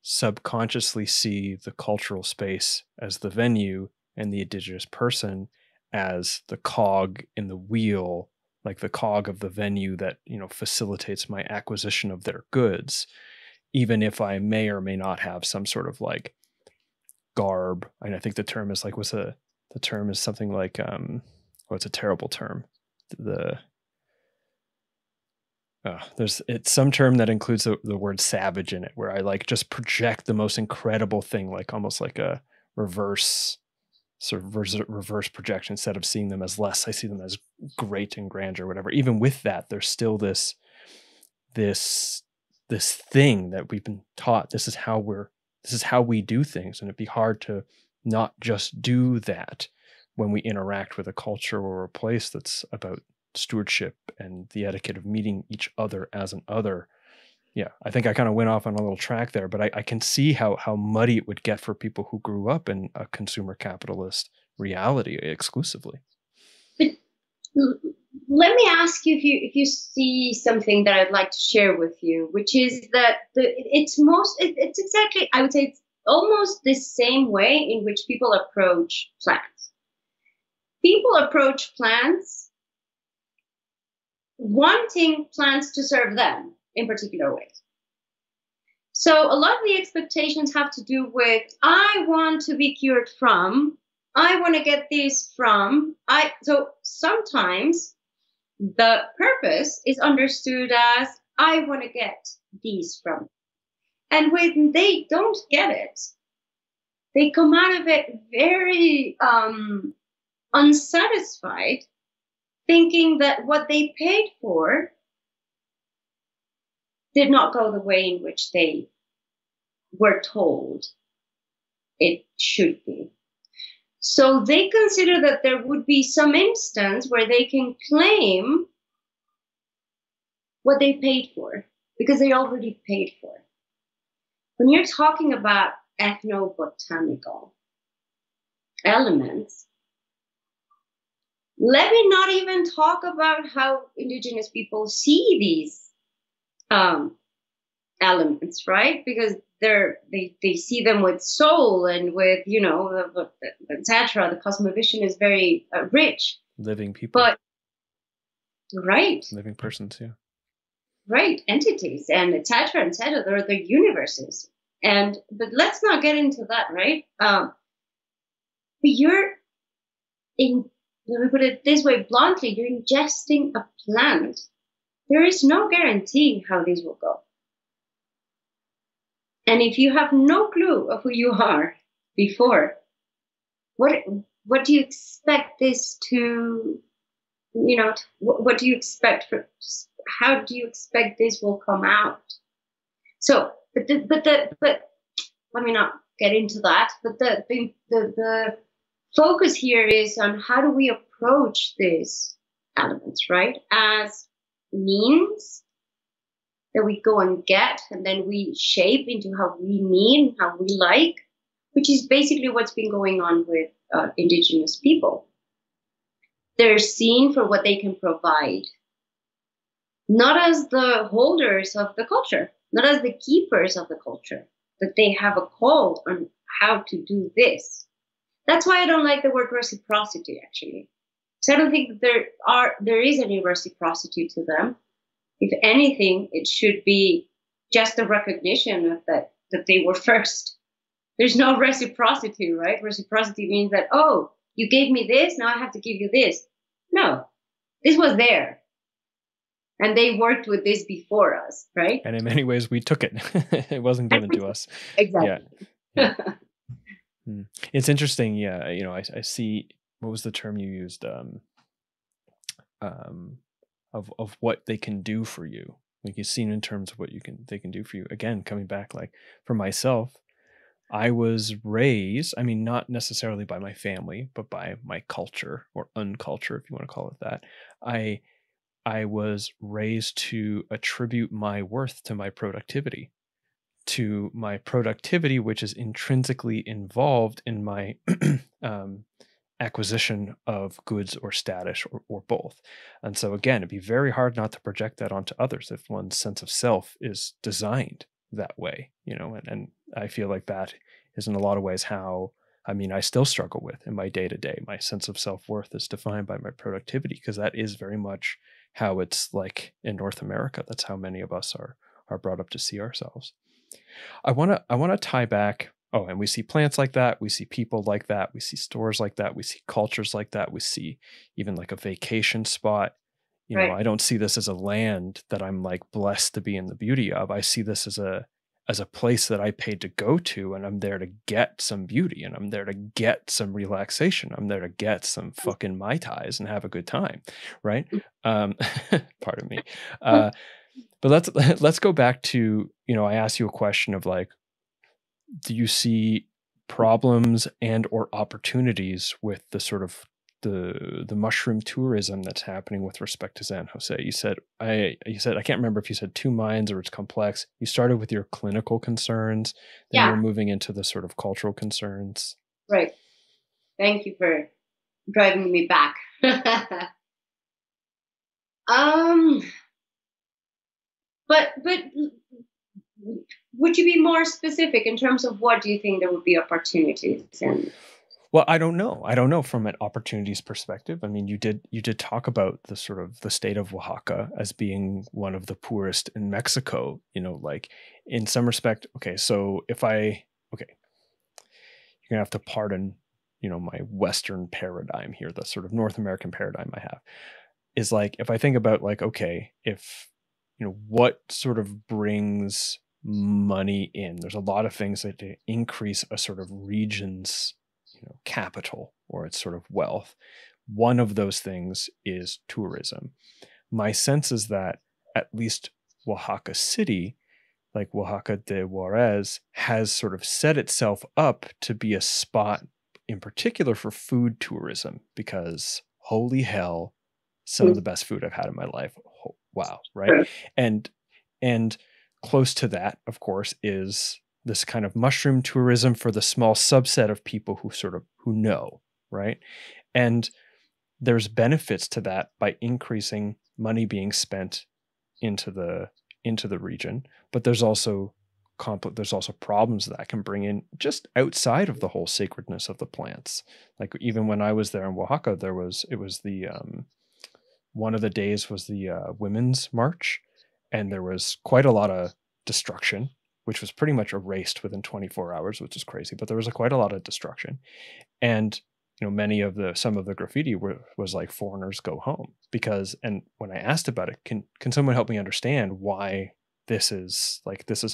subconsciously see the cultural space as the venue and the indigenous person as the cog in the wheel, like the cog of the venue that, facilitates my acquisition of their goods, even if I may or may not have some sort of like garb. And I think the term is like, the term is something like, it's a terrible term. It's some term that includes the word savage in it, where I like just project the most incredible thing, like almost like a reverse projection. Instead of seeing them as less, I see them as great and grand or whatever. Even with that, there's still this thing that we've been taught. This is how we do things. And it'd be hard to not just do that when we interact with a culture or a place that's about stewardship and the etiquette of meeting each other as an other. Yeah, I think I kind of went off on a little track there, but I can see how muddy it would get for people who grew up in a consumer capitalist reality exclusively. But let me ask you if you see something that I'd like to share with you, which is that it's exactly, I would say it's almost the same way in which people approach plants. People approach plants wanting plants to serve them in particular ways. So a lot of the expectations have to do with, I want to be cured from, I want to get this from, so sometimes the purpose is understood as, I want to get these from. And when they don't get it, they come out of it very unsatisfied, thinking that what they paid for did not go the way in which they were told it should be. So they consider that there would be some instance where they can claim what they paid for because they already paid for it. When you're talking about ethnobotanical elements, let me not even talk about how indigenous people see these elements, right? Because they see them with soul and with, etc. The cosmovision is very rich. Living people. But, right. Living persons, yeah. Right, entities and etc. They're universes. But let's not get into that, right? But let me put it this way bluntly, you're ingesting a plant. There is no guarantee how these will go. And if you have no clue of who you are before, what do you expect this to, what do you expect how do you expect this will come out? So, but let me not get into that. But the focus here is on how do we approach these elements, right? As means that we go and get, and then we shape into how we need, how we like, which is basically what's been going on with indigenous people. They're seen for what they can provide, not as the holders of the culture, not as the keepers of the culture, but they have a call on how to do this. That's why I don't like the word reciprocity, actually. So I don't think there is any reciprocity to them. If anything, it should be just a recognition of that they were first. There's no reciprocity, right? Reciprocity means that, oh, you gave me this, now I have to give you this. No, this was there. And they worked with this before us, right? And in many ways, we took it. It wasn't given to us. Exactly. Yeah. It's interesting. Yeah. You know, I see, what was the term you used? Of what they can do for you. Like you've seen in terms of what they can do for you. Again, coming back, like for myself, I was raised, I mean, not necessarily by my family, but by my culture or unculture, if you want to call it that. I was raised to attribute my worth to my productivity, which is intrinsically involved in my acquisition of goods or status or both. And so again, it'd be very hard not to project that onto others if one's sense of self is designed that way, you know, and I feel like that is in a lot of ways how, I mean, I still struggle with in my day to day. My sense of self-worth is defined by my productivity, because that is very much how it's like in North America. That's how many of us are brought up to see ourselves. I want to tie back. Oh, and we see plants like that. We see people like that. We see stores like that. We see cultures like that. We see even like a vacation spot. You know, I don't see this as a land that I'm like blessed to be in the beauty of. I see this as a place that I paid to go to, and I'm there to get some beauty, and I'm there to get some relaxation. I'm there to get some fucking Mai Tais and have a good time, right? Pardon me. But let's go back to, you know, I asked you a question of like, do you see problems and or opportunities with the sort of the mushroom tourism that's happening with respect to San Jose? You said I can't remember if you said two minds or it's complex. You started with your clinical concerns, then you're moving into the sort of cultural concerns. Right. Thank you for driving me back. But would you be more specific in terms of what do you think there would be opportunities in? Well, I don't know from an opportunities perspective. I mean, you did talk about the sort of the state of Oaxaca as being one of the poorest in Mexico, you know, like in some respect. Okay, so you're gonna have to pardon, you know, my Western paradigm here, the sort of North American paradigm I have, is like, if I think about like, okay, if, you know, what sort of brings money in, there's a lot of things that increase a sort of region's, you know, capital or its sort of wealth. One of those things is tourism. My sense is that at least Oaxaca City, like Oaxaca de Juarez, has sort of set itself up to be a spot in particular for food tourism, because holy hell, some of the best food I've had in my life. Oh, wow. Right. And close to that, of course, is this kind of mushroom tourism for the small subset of people who know, right? And there's benefits to that by increasing money being spent into the region, but there's also problems that can bring in just outside of the whole sacredness of the plants. Like even when I was there in Oaxaca, one of the days was the Women's March, and there was quite a lot of destruction, which was pretty much erased within 24 hours, which is crazy, but there was quite a lot of destruction. And, you know, some of the graffiti was like, foreigners go home, because, and when I asked about it, can someone help me understand why this is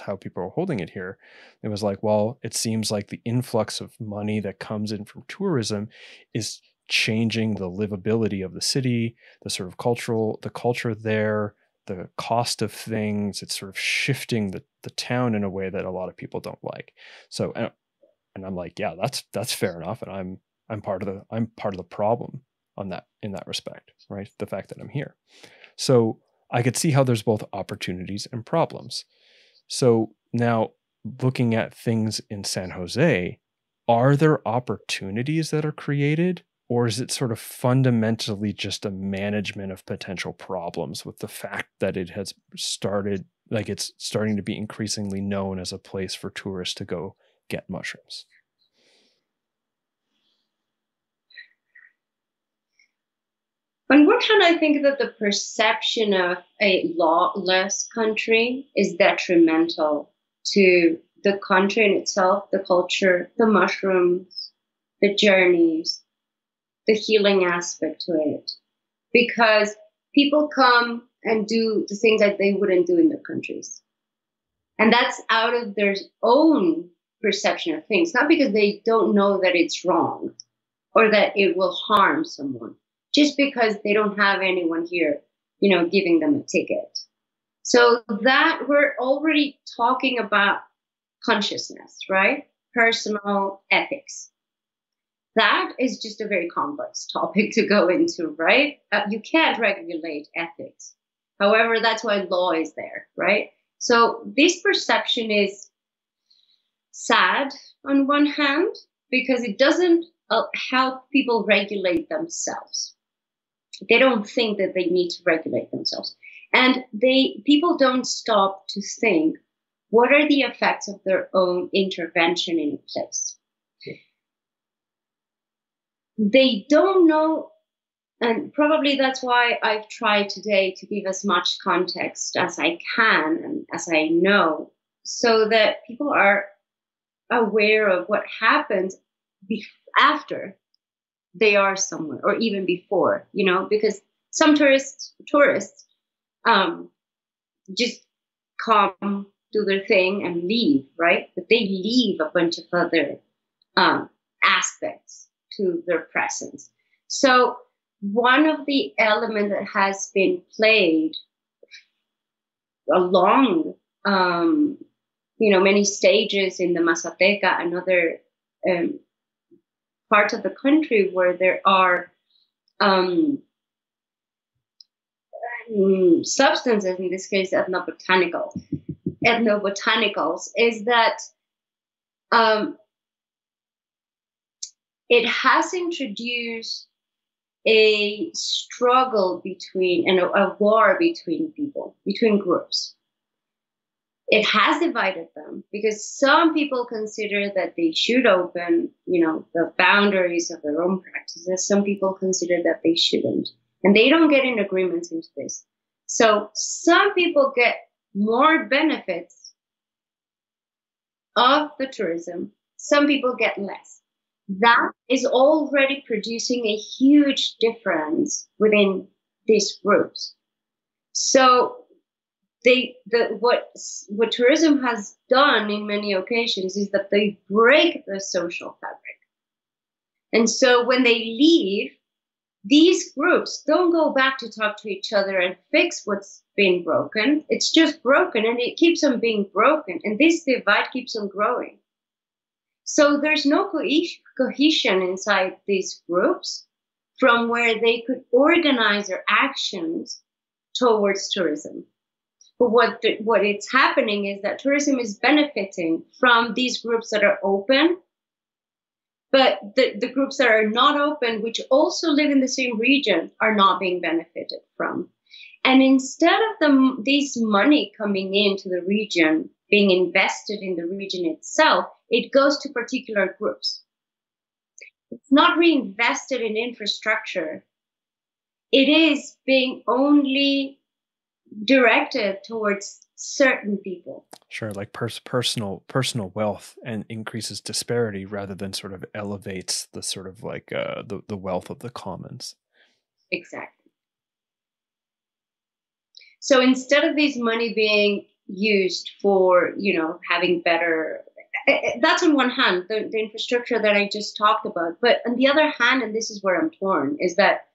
how people are holding it here? It was like, well, it seems like the influx of money that comes in from tourism is changing the livability of the city, the sort of culture there, the cost of things. It's sort of shifting the town in a way that a lot of people don't like. So, and I'm like, yeah, that's fair enough. And I'm part of the problem in that respect, right? The fact that I'm here. So I could see how there's both opportunities and problems. So now looking at things in San Jose, are there opportunities that are created, or is it sort of fundamentally just a management of potential problems with the fact that it has started, like it's starting to be increasingly known as a place for tourists to go get mushrooms? On one hand, I think that the perception of a lawless country is detrimental to the country in itself, the culture, the mushrooms, the journeys, the healing aspect to it. Because people come and do the things that they wouldn't do in their countries. And that's out of their own perception of things, not because they don't know that it's wrong or that it will harm someone, just because they don't have anyone here, giving them a ticket. So that we're already talking about consciousness, right? Personal ethics. That is just a very complex topic to go into, right? You can't regulate ethics. However, that's why law is there, right? So this perception is sad on one hand, because it doesn't help people regulate themselves. They don't think that they need to regulate themselves. And people don't stop to think, what are the effects of their own intervention in a place? They don't know, and probably that's why I've tried today to give as much context as I can and as I know, so that people are aware of what happens after they are somewhere, or even before, because some tourists just come, do their thing and leave, right? But they leave a bunch of other aspects to their presence. So one of the elements that has been played along, many stages in the Mazateca and other parts of the country where there are substances, in this case ethnobotanicals, is that it has introduced a struggle between, and a war between people, between groups. It has divided them because some people consider that they should open, the boundaries of their own practices. Some people consider that they shouldn't, and they don't get in agreements into this. So some people get more benefits of the tourism. Some people get less. That is already producing a huge difference within these groups. So what tourism has done in many occasions is that they break the social fabric. And so when they leave, these groups don't go back to talk to each other and fix what's been broken. It's just broken, and it keeps on being broken. And this divide keeps on growing. So there's no cohesion inside these groups from where they could organize their actions towards tourism. But what it's happening is that tourism is benefiting from these groups that are open, but the groups that are not open, which also live in the same region, are not being benefited from. And instead of this money coming into the region, being invested in the region itself, it goes to particular groups. It's not reinvested in infrastructure. It is being only directed towards certain people. Sure, like personal wealth, and increases disparity rather than sort of elevates the sort of like the wealth of the commons. Exactly. So instead of this money being used for, having better, that's on one hand, the infrastructure that I just talked about. But on the other hand, and this is where I'm torn, is that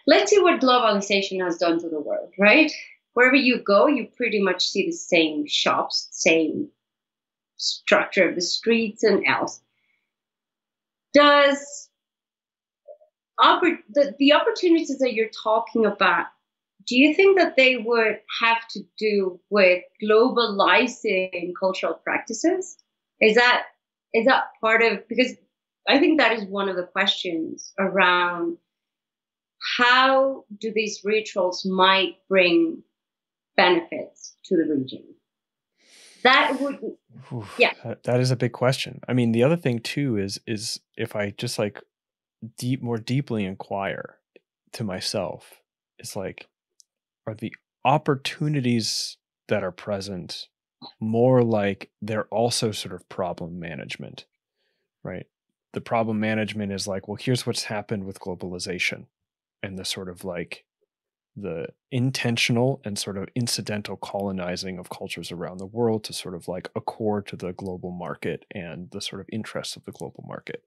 let's see what globalization has done to the world, right? Wherever you go, you pretty much see the same shops, same structure of the streets and else. Does the opportunities that you're talking about, do you think that they would have to do with globalizing cultural practices? Is that part of, because I think that is one of the questions around how do these rituals might bring benefits to the region? That would, Oof, yeah. that is a big question. I mean, the other thing too is if I just like more deeply inquire to myself, it's like, are the opportunities that are present more like they're also sort of problem management, right? The problem management is like, well, here's what's happened with globalization and the sort of like the intentional and sort of incidental colonizing of cultures around the world to sort of like accord to the global market and the sort of interests of the global market.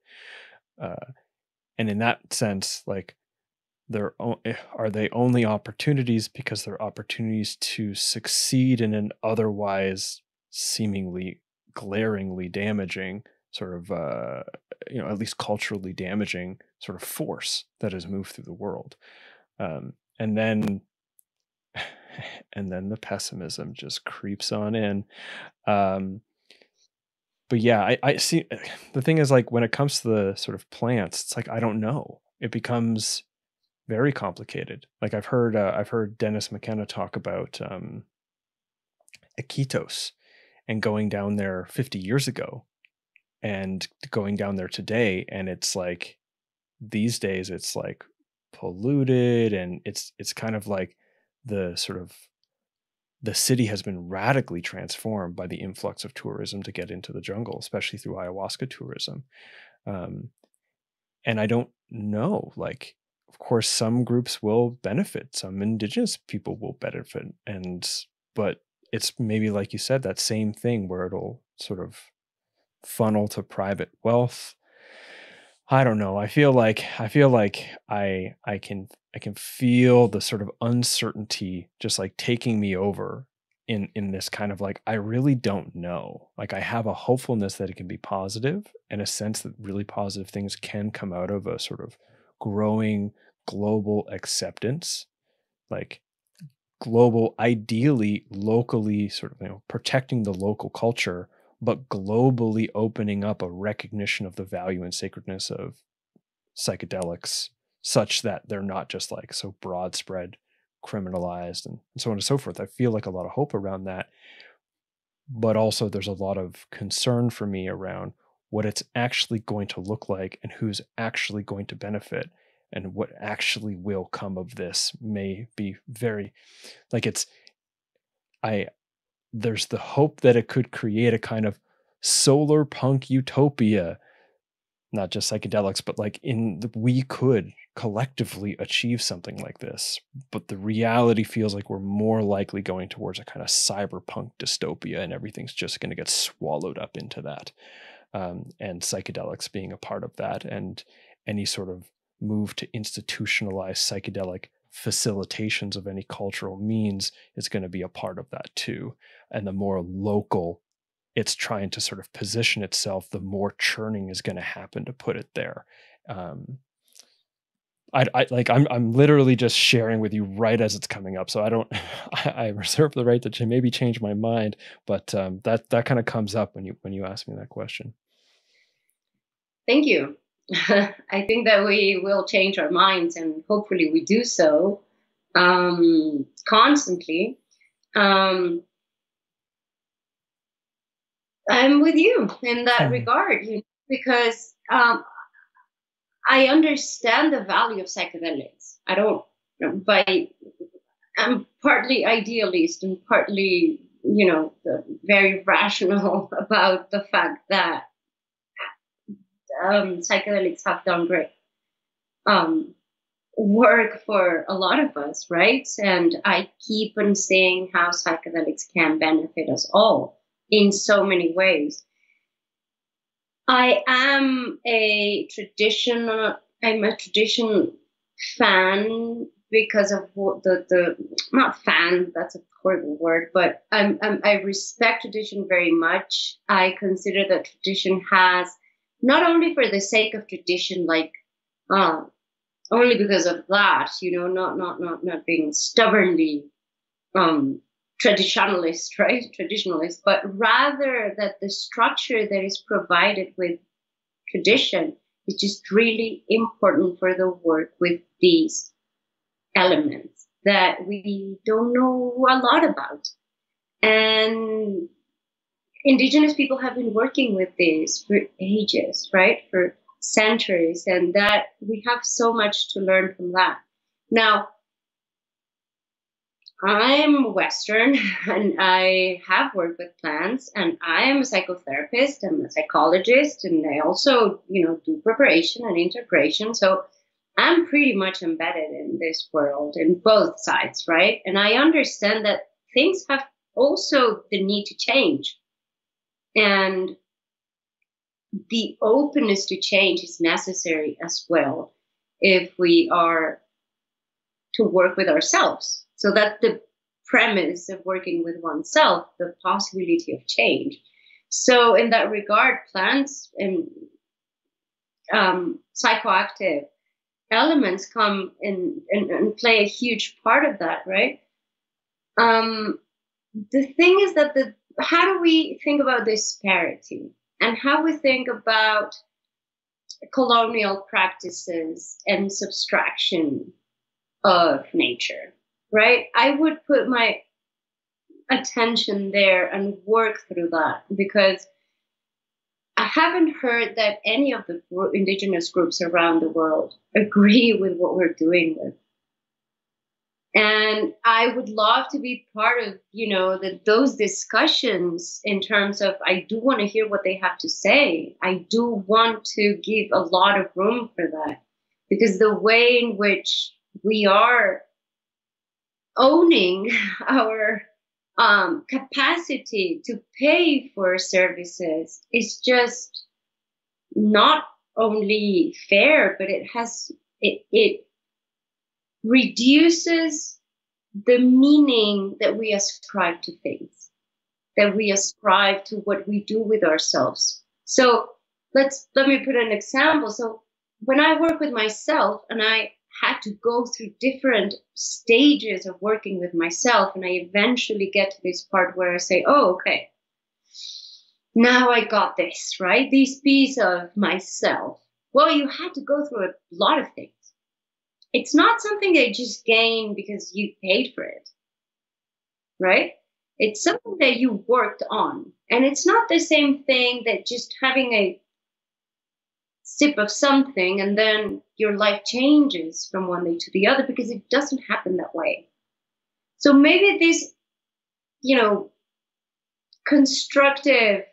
Uh, and in that sense, like, are they only opportunities because they're opportunities to succeed in an otherwise seemingly glaringly damaging sort of at least culturally damaging sort of force that has moved through the world, and then the pessimism just creeps on in. But yeah, I see. The thing is, like, when it comes to the sort of plants, it's like I don't know. It becomes very complicated. Like I've heard Dennis McKenna talk about Iquitos and going down there 50 years ago and going down there today, and it's like these days it's like polluted, and it's kind of like the sort of the city has been radically transformed by the influx of tourism to get into the jungle, especially through ayahuasca tourism. Um, and I don't know, like, of course, some groups will benefit, some indigenous people will benefit, but it's maybe like you said, that same thing where it'll sort of funnel to private wealth. I don't know. I feel like I can feel the sort of uncertainty just like taking me over in this kind of like I really don't know. Like I have a hopefulness that it can be positive and a sense that really positive things can come out of a sort of growing global acceptance, like global, ideally locally sort of, protecting the local culture, but globally opening up a recognition of the value and sacredness of psychedelics such that they're not just like so broad spread criminalized and so on and so forth. I feel like a lot of hope around that, but also there's a lot of concern for me around what it's actually going to look like and who's actually going to benefit, and what actually will come of this may be very like it's I there's the hope that it could create a kind of solar punk utopia, not just psychedelics, but like we could collectively achieve something like this. But the reality feels like we're more likely going towards a kind of cyberpunk dystopia, and everything's just going to get swallowed up into that. And psychedelics being a part of that, and any sort of move to institutionalize psychedelic facilitations of any cultural means is going to be a part of that too. And the more local it's trying to sort of position itself, the more churning is going to happen to put it there. Um, I'm literally just sharing with you right as it's coming up, so I don't I reserve the right to maybe change my mind, but that kind of comes up when you ask me that question. Thank you. I think that we will change our minds, and hopefully we do so constantly. I'm with you in that regard, because I understand the value of psychedelics. I don't, by I'm partly idealist and partly, very rational about the fact that psychedelics have done great um, work for a lot of us, right? And I keep on saying how psychedelics can benefit us all in so many ways. I am a tradition fan because of what the not fan, that's a horrible word, but I respect tradition very much. I consider that tradition has, not only for the sake of tradition, like uh, only because of that, not being stubbornly um traditionalist, right? Traditionalist, but rather that the structure that is provided with tradition is just really important for the work with these elements that we don't know a lot about. And indigenous people have been working with this for ages, right? For centuries, and that we have so much to learn from that. Now, I'm Western and I have worked with plants, and I am a psychotherapist, I'm a psychologist, and I also, do preparation and integration. So I'm pretty much embedded in this world in both sides, right? And I understand that things have also the need to change. And the openness to change is necessary as well if we are to work with ourselves. So that's the premise of working with oneself, the possibility of change. So, in that regard, plants and psychoactive elements come in and play a huge part of that, right? Um, the thing is that how do we think about disparity and how we think about colonial practices and subtraction of nature, right? I would put my attention there and work through that because I haven't heard that any of the indigenous groups around the world agree with what we're doing with. And I would love to be part of, those discussions in terms of I do want to hear what they have to say. I do want to give a lot of room for that because the way in which we are owning our capacity to pay for services is just not only fair, but it reduces the meaning that we ascribe to things, that we ascribe to what we do with ourselves. So let me put an example. So when I work with myself and I had to go through different stages of working with myself, and I eventually get to this part where I say, oh, okay, now I got this, right? This piece of myself. Well, you had to go through a lot of things. It's not something that you just gain because you paid for it, right? It's something that you worked on. And it's not the same thing that just having a sip of something and then your life changes from one day to the other, because it doesn't happen that way. So maybe this, constructive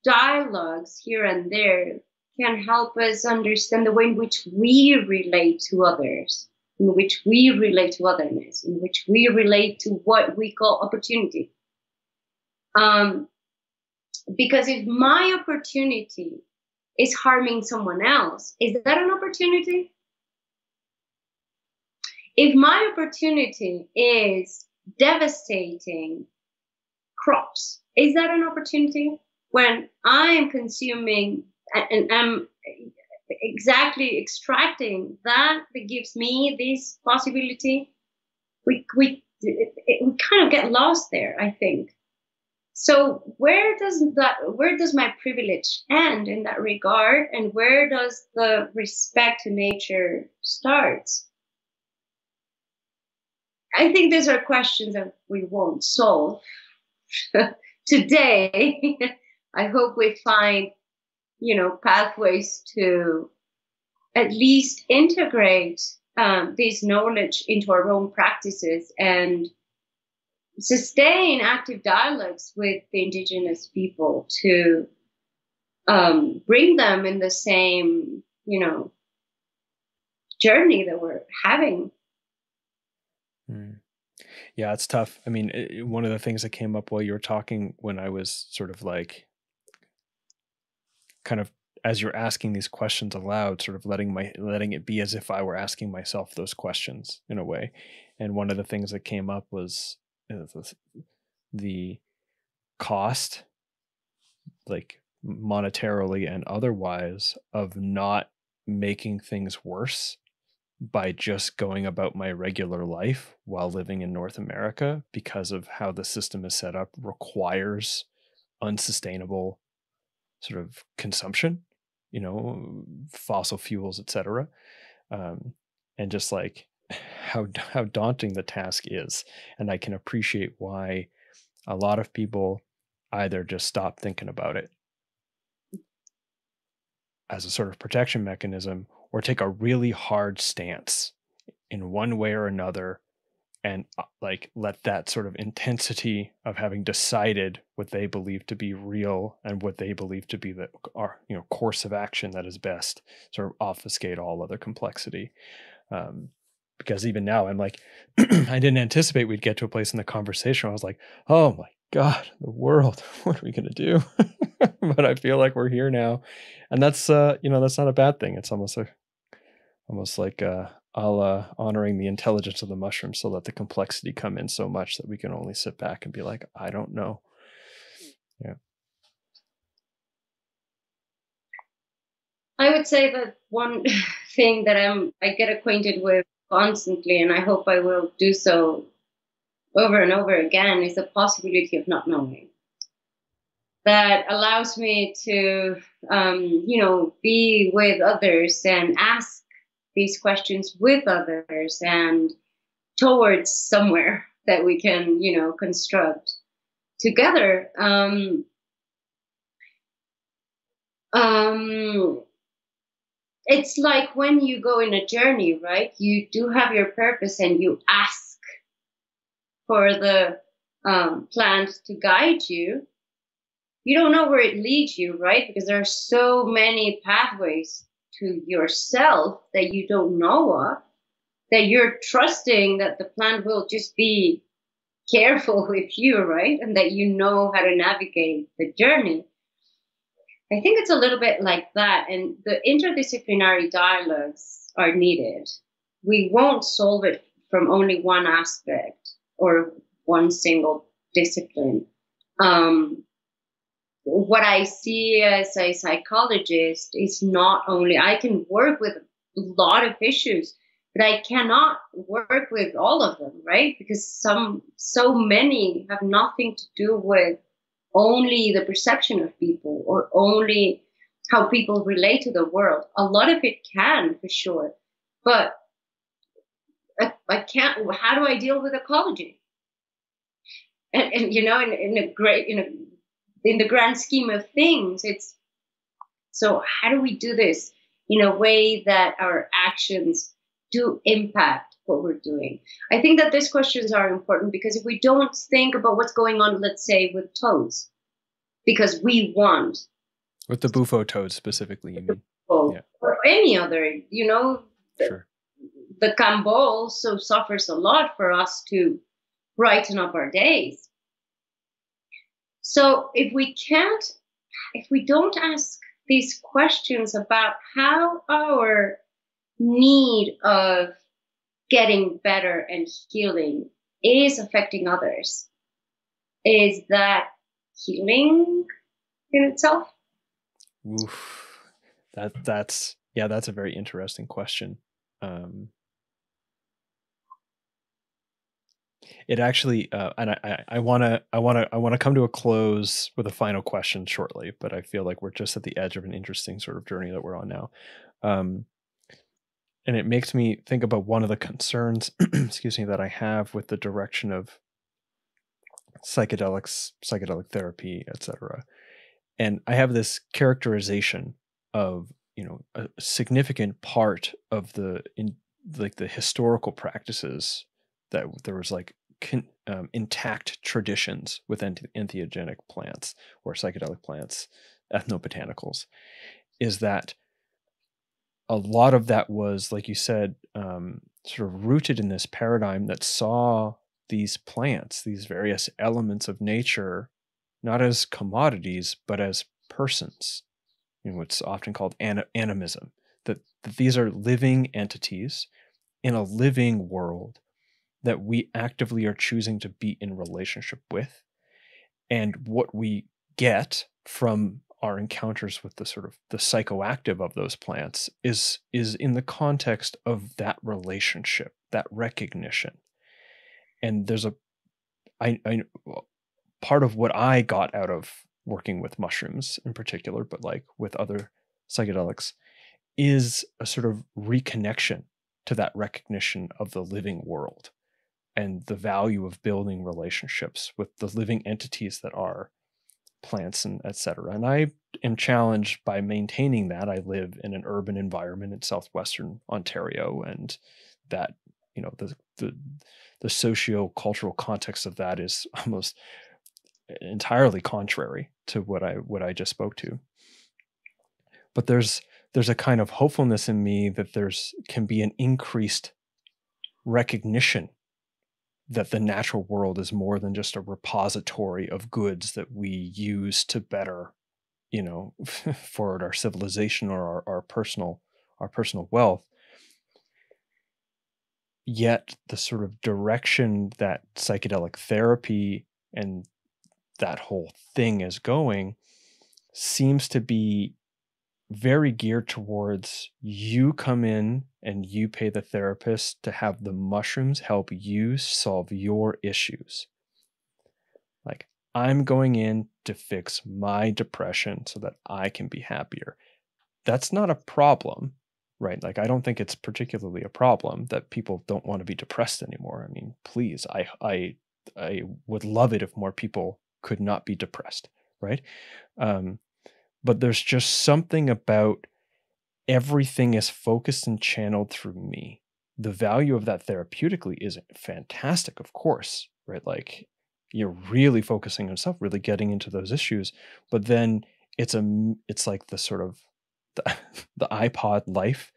dialogues here and there can help us understand the way in which we relate to others, in which we relate to otherness, in which we relate to what we call opportunity. Because if my opportunity is harming someone else, is that an opportunity? If my opportunity is devastating crops, is that an opportunity? When I am consuming and I'm exactly extracting that gives me this possibility, we kind of get lost there, I think. So where does my privilege end in that regard, and where does the respect to nature start? I think these are questions that we won't solve today. I hope we find, pathways to at least integrate this knowledge into our own practices and sustain active dialogues with the indigenous people to bring them in the same, journey that we're having. Yeah, it's tough. I mean, one of the things that came up while you were talking when I was sort of like kind of as you're asking these questions aloud, sort of letting it be as if I were asking myself those questions in a way. And one of the things that came up was the cost, like monetarily and otherwise, of not making things worse by just going about my regular life while living in North America, because of how the system is set up, requires unsustainable sort of consumption, fossil fuels, etc. And just like how daunting the task is. And I can appreciate why a lot of people either just stop thinking about it as a sort of protection mechanism, or take a really hard stance in one way or another, and like let that sort of intensity of having decided what they believe to be real and what they believe to be the course of action that is best, sort of obfuscate all other complexity. Because even now I'm like, I didn't anticipate we'd get to a place in the conversation where I was like, oh my God, the world, what are we going to do? But I feel like we're here now. And that's, that's not a bad thing. It's almost like honoring the intelligence of the mushroom, so let the complexity come in so much that we can only sit back and be like, I don't know. Yeah. I would say that one thing that I get acquainted with constantly, and I hope I will do so over and over again, is the possibility of not knowing. That allows me to, be with others and ask these questions with others and towards somewhere that we can, construct together. It's like when you go in a journey, right? You do have your purpose and you ask for the plant to guide you. You don't know where it leads you, right? Because there are so many pathways to yourself that you don't know of, that you're trusting that the plant will just be careful with you, right? And that you know how to navigate the journey. I think it's a little bit like that. And the interdisciplinary dialogues are needed. We won't solve it from only one aspect or one single discipline. What I see as a psychologist is not only, I can work with a lot of issues, but I cannot work with all of them, right? Because so many have nothing to do with only the perception of people or only how people relate to the world. A lot of it can, for sure, but I can't. How do I deal with ecology? And in the grand scheme of things, it's so how do we do this in a way that our actions do impact what we're doing? I think that these questions are important, because if we don't think about what's going on, let's say with toads, because we want with the bufo toads specifically, you mean? Yeah. Or any other, sure. The Cambo also suffers a lot for us to brighten up our days. So if we don't ask these questions about how our need of getting better and healing is affecting others, is that healing in itself? Oof. That's a very interesting question. It actually, and I want to come to a close with a final question shortly, but I feel like we're just at the edge of an interesting sort of journey that we're on now. And it makes me think about one of the concerns, excuse me, that I have with the direction of psychedelics, psychedelic therapy, etc. And I have this characterization of, a significant part of the historical practices, that there was like intact traditions with entheogenic plants or psychedelic plants, ethnobotanicals, is that a lot of that was, like you said, sort of rooted in this paradigm that saw these plants, these various elements of nature, not as commodities, but as persons, what's often called animism, that these are living entities in a living world that we actively are choosing to be in relationship with. And what we get from our encounters with the sort of the psychoactive of those plants is in the context of that relationship, that recognition. And there's I part of what I got out of working with mushrooms in particular, but like with other psychedelics, is a sort of reconnection to that recognition of the living world and the value of building relationships with the living entities that are plants and etc. And I am challenged by maintaining that. I live in an urban environment in southwestern Ontario, and that, the socio-cultural context of that is almost entirely contrary to what I just spoke to. But there's a kind of hopefulness in me that can be an increased recognition that the natural world is more than just a repository of goods that we use to better, forward our civilization or our personal wealth. Yet the sort of direction that psychedelic therapy and that whole thing is going seems to be very geared towards you come in and you pay the therapist to have the mushrooms help you solve your issues. Like, I'm going in to fix my depression so that I can be happier. That's not a problem, right? Like, I don't think it's particularly a problem that people don't want to be depressed anymore. I mean, please, I would love it if more people could not be depressed, right? But there's just something about everything is focused and channeled through me. The value of that therapeutically is fantastic, of course, right? Like, you're really focusing on stuff, really getting into those issues. But then it's like the sort of the iPod life,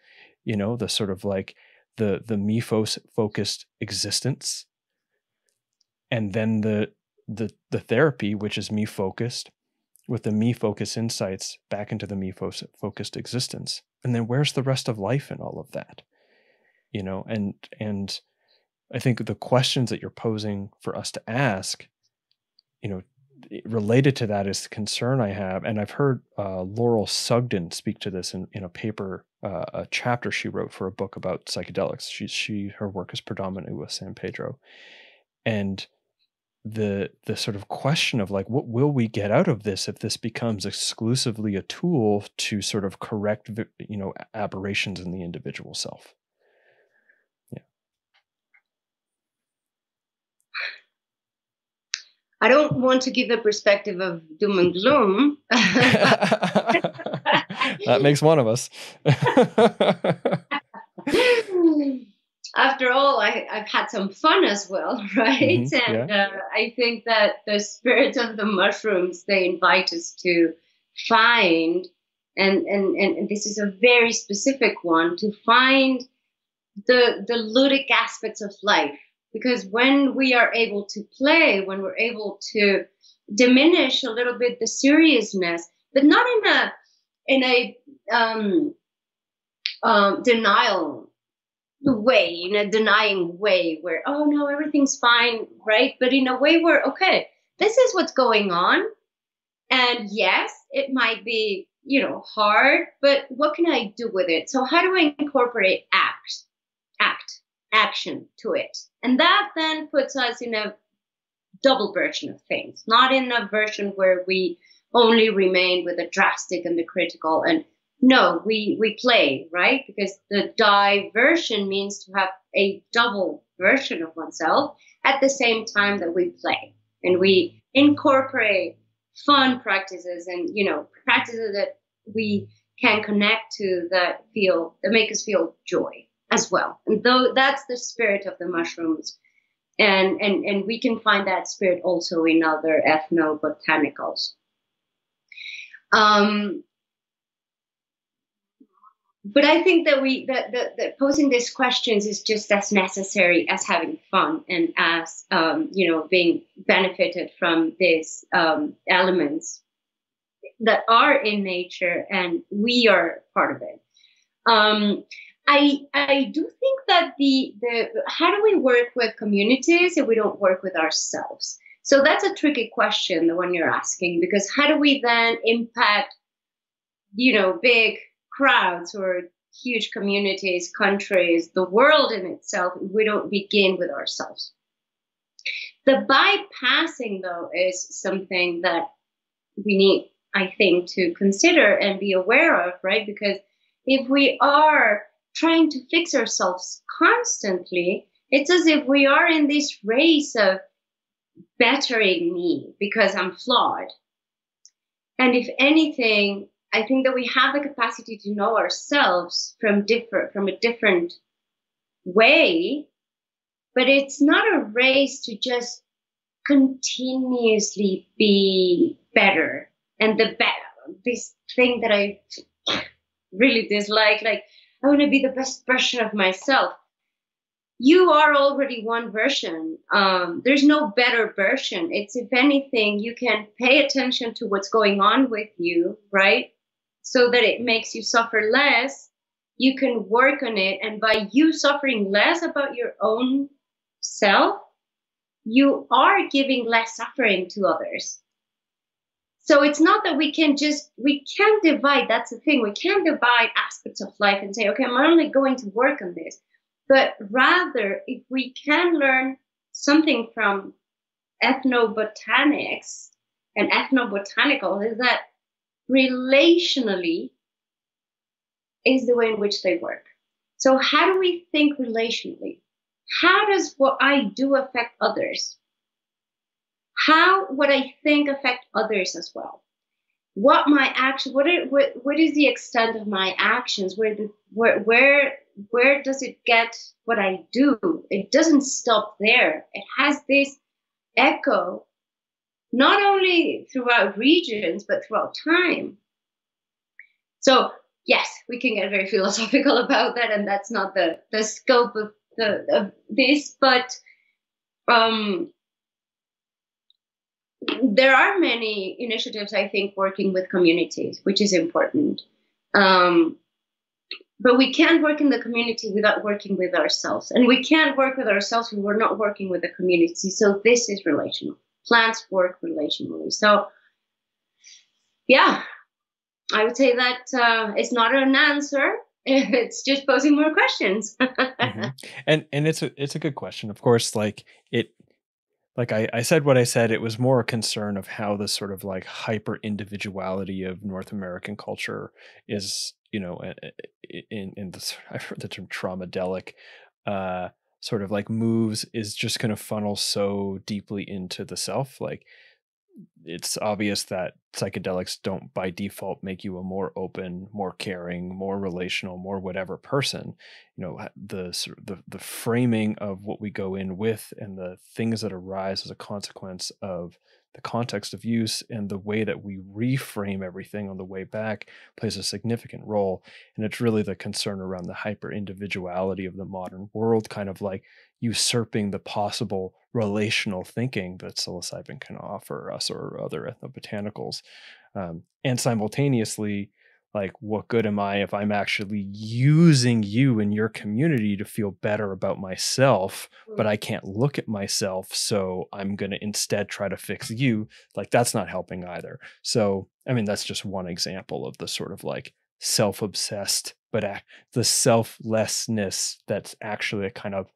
the sort of like the me focused existence, and then the therapy, which is me focused, with the me focused insights back into the me focused existence. And then where's the rest of life in all of that? And I think the questions that you're posing for us to ask, related to that is the concern I have. And I've heard Laurel Sugden speak to this in a paper, a chapter she wrote for a book about psychedelics. Her work is predominantly with San Pedro. And the sort of question of like, what will we get out of this if this becomes exclusively a tool to sort of correct, aberrations in the individual self? Yeah. I don't want to give the perspective of doom and gloom. That makes one of us. After all, I've had some fun as well, right? Mm-hmm, and I think that the spirit of the mushrooms, they invite us to find, and this is a very specific one, to find the ludic aspects of life. Because when we are able to play, when we're able to diminish a little bit the seriousness, but not in a denial way, in a denying way where, oh no, everything's fine, right? But in a way where, okay, this is what's going on. And yes, it might be, hard, but what can I do with it? So how do I incorporate action to it? And that then puts us in a double version of things, not in a version where we only remain with the drastic and the critical. And no, we play, right? Because the diversion means to have a double version of oneself at the same time that we play. And we incorporate fun practices and, practices that we can connect to that make us feel joy as well. And though that's the spirit of the mushrooms. And we can find that spirit also in other ethnobotanicals. But I think that posing these questions is just as necessary as having fun and as being benefited from these elements. that are in nature, and we are part of it. I do think that the how do we work with communities if we don't work with ourselves? So that's a tricky question, the one you're asking, because how do we then impact, big crowds or huge communities, countries, the world in itself, if we don't begin with ourselves? The bypassing, though, is something that we need, I think, to consider and be aware of, right? Because if we are trying to fix ourselves constantly, it's as if we are in this race of bettering me because I'm flawed. And if anything, I think that we have the capacity to know ourselves from a different way, but it's not a race to just continuously be better. And this thing that I really dislike, like, I want to be the best version of myself. You are already one version. There's no better version. It's, if anything, you can pay attention to what's going on with you, right? So that it makes you suffer less. You can work on it. And by you suffering less about your own self, you are giving less suffering to others. So it's not that we can't divide. That's the thing. We can't divide aspects of life and say, okay, I'm only going to work on this. But rather, if we can learn something from ethnobotanics and ethnobotanical, is that relationally is the way in which they work. So how do we think relationally? How does what I do affect others? How would I think affect others as well? What my action? What is the extent of my actions? Where does it get what I do? It doesn't stop there. It has this echo, not only throughout regions but throughout time. So yes, we can get very philosophical about that, and that's not the scope of this, but there are many initiatives, I think, working with communities, which is important. But we can't work in the community without working with ourselves. And we can't work with ourselves if we're not working with the community. So this is relational. Plants work relationally. So, yeah, I would say that it's not an answer. It's just posing more questions. Mm-hmm. And it's a good question. Of course, like I said what I said, it was more a concern of how the sort of like hyper individuality of North American culture is, in the, I've heard the term traumadelic, sort of like moves, is just going to funnel so deeply into the self. Like, it's obvious that psychedelics don't by default make you a more open, more caring, more relational, more whatever person. The framing of what we go in with and the things that arise as a consequence of the context of use and the way that we reframe everything on the way back plays a significant role. And it's really the concern around the hyper individuality of the modern world, kind of like usurping the possible relational thinking that psilocybin can offer us or other ethnobotanicals. And simultaneously, like, what good am I if I'm actually using you in your community to feel better about myself, but I can't look at myself, so I'm going to instead try to fix you? Like, that's not helping either. So, I mean, that's just one example of the sort of like self-obsessed, but the selflessness that's actually a kind of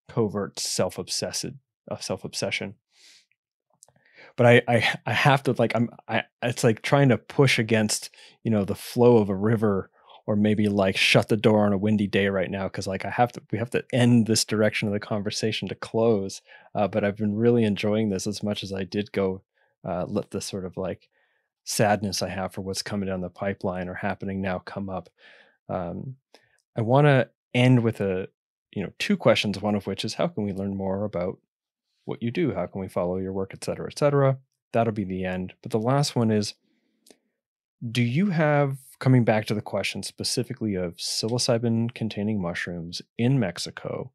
covert self-obsession. But I have to, like, it's like trying to push against, the flow of a river, or maybe like shut the door on a windy day right now, because like we have to end this direction of the conversation to close. But I've been really enjoying this as much as I did go let the sort of like sadness I have for what's coming down the pipeline or happening now come up. I want to end with two questions, one of which is, how can we learn more about what you do? How can we follow your work, et cetera, et cetera? That'll be the end. But the last one is, do you have, coming back to the question specifically of psilocybin containing mushrooms in Mexico,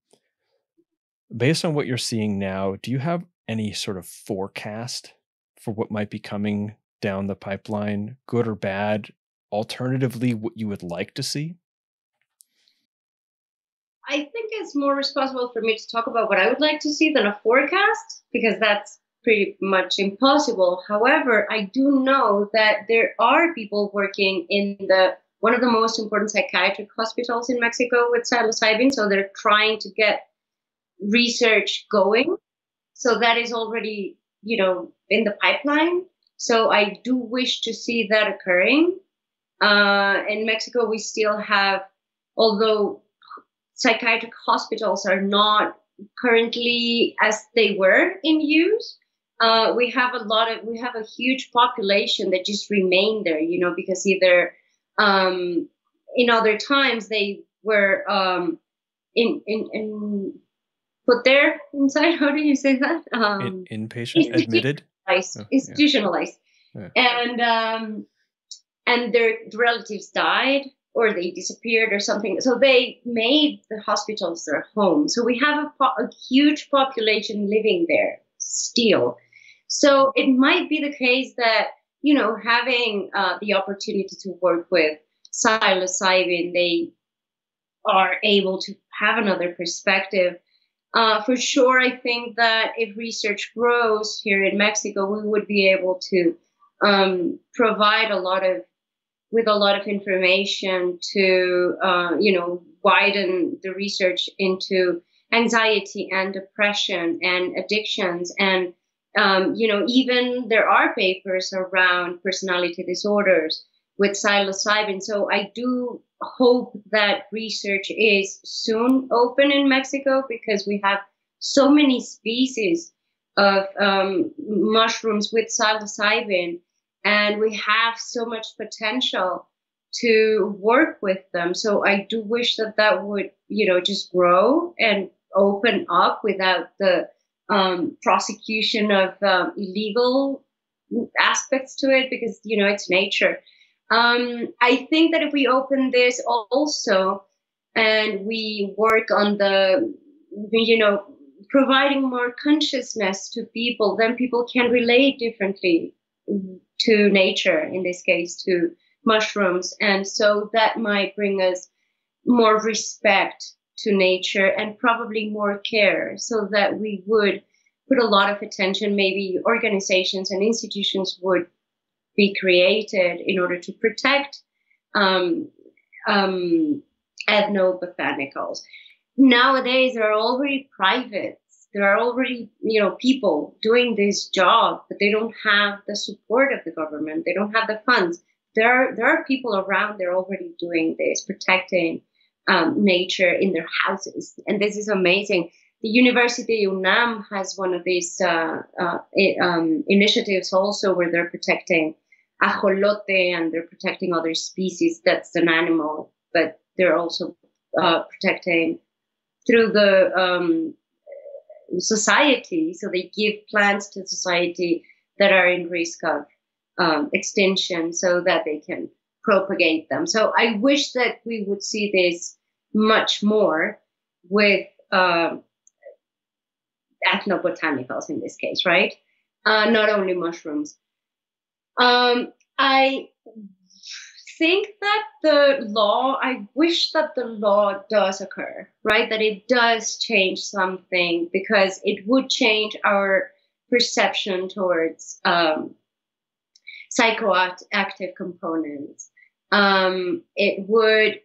based on what you're seeing now, do you have any sort of forecast for what might be coming down the pipeline, good or bad? Alternatively, what you would like to see? I think it's more responsible for me to talk about what I would like to see than a forecast, because that's pretty much impossible. However, I do know that there are people working in the one of the most important psychiatric hospitals in Mexico with psilocybin, so they're trying to get research going. So that is already, in the pipeline. So I do wish to see that occurring. In Mexico, we still have, although psychiatric hospitals are not currently as they were in use. We have a huge population that just remain there, because either in other times they were in put there inside. How do you say that? Inpatient, admitted, institutionalized, yeah. And their relatives died or they disappeared or something. So they made the hospitals their home. So we have a huge population living there still. So it might be the case that, having the opportunity to work with psilocybin, they are able to have another perspective. For sure, I think that if research grows here in Mexico, we would be able to provide a lot of information to, widen the research into anxiety and depression and addictions. And, even there are papers around personality disorders with psilocybin. So I do hope that research is soon open in Mexico, because we have so many species of mushrooms with psilocybin, and we have so much potential to work with them. So I do wish that would, just grow and open up without the prosecution of illegal aspects to it, because, it's nature. I think that if we open this also and we work on the, providing more consciousness to people, then people can relate differently to nature, in this case, to mushrooms. And so that might bring us more respect to nature and probably more care, so that we would put a lot of attention. Maybe organizations and institutions would be created in order to protect ethnobotanicals. Nowadays, there are already there are already, people doing this job, but they don't have the support of the government. They don't have the funds. There are people around there already doing this, protecting nature in their houses. And this is amazing. The University of UNAM has one of these initiatives also, where they're protecting ajolote and they're protecting other species. That's an animal, but they're also protecting through the society. So they give plants to society that are in risk of extinction, so that they can propagate them. So I wish that we would see this much more with ethnobotanicals in this case, right? Not only mushrooms. I think that I wish that the law does occur, right? That it does change something, because it would change our perception towards psychoactive components. It would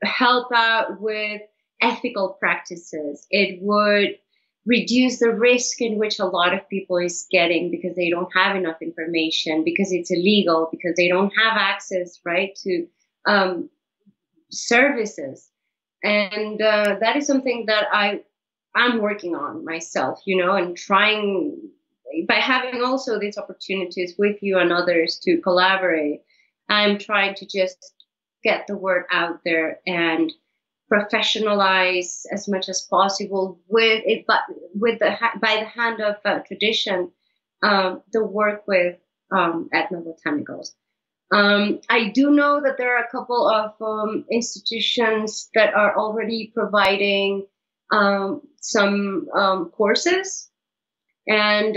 help out with ethical practices. It would reduce the risk in which a lot of people is getting, because they don't have enough information, because it's illegal, because they don't have access, right, to services. And that is something that I'm working on myself, and trying, by having also these opportunities with you and others to collaborate, I'm trying to just get the word out there and professionalize as much as possible with it, but by the hand of tradition, the work with ethnobotanicals. I do know that there are a couple of institutions that are already providing some courses, and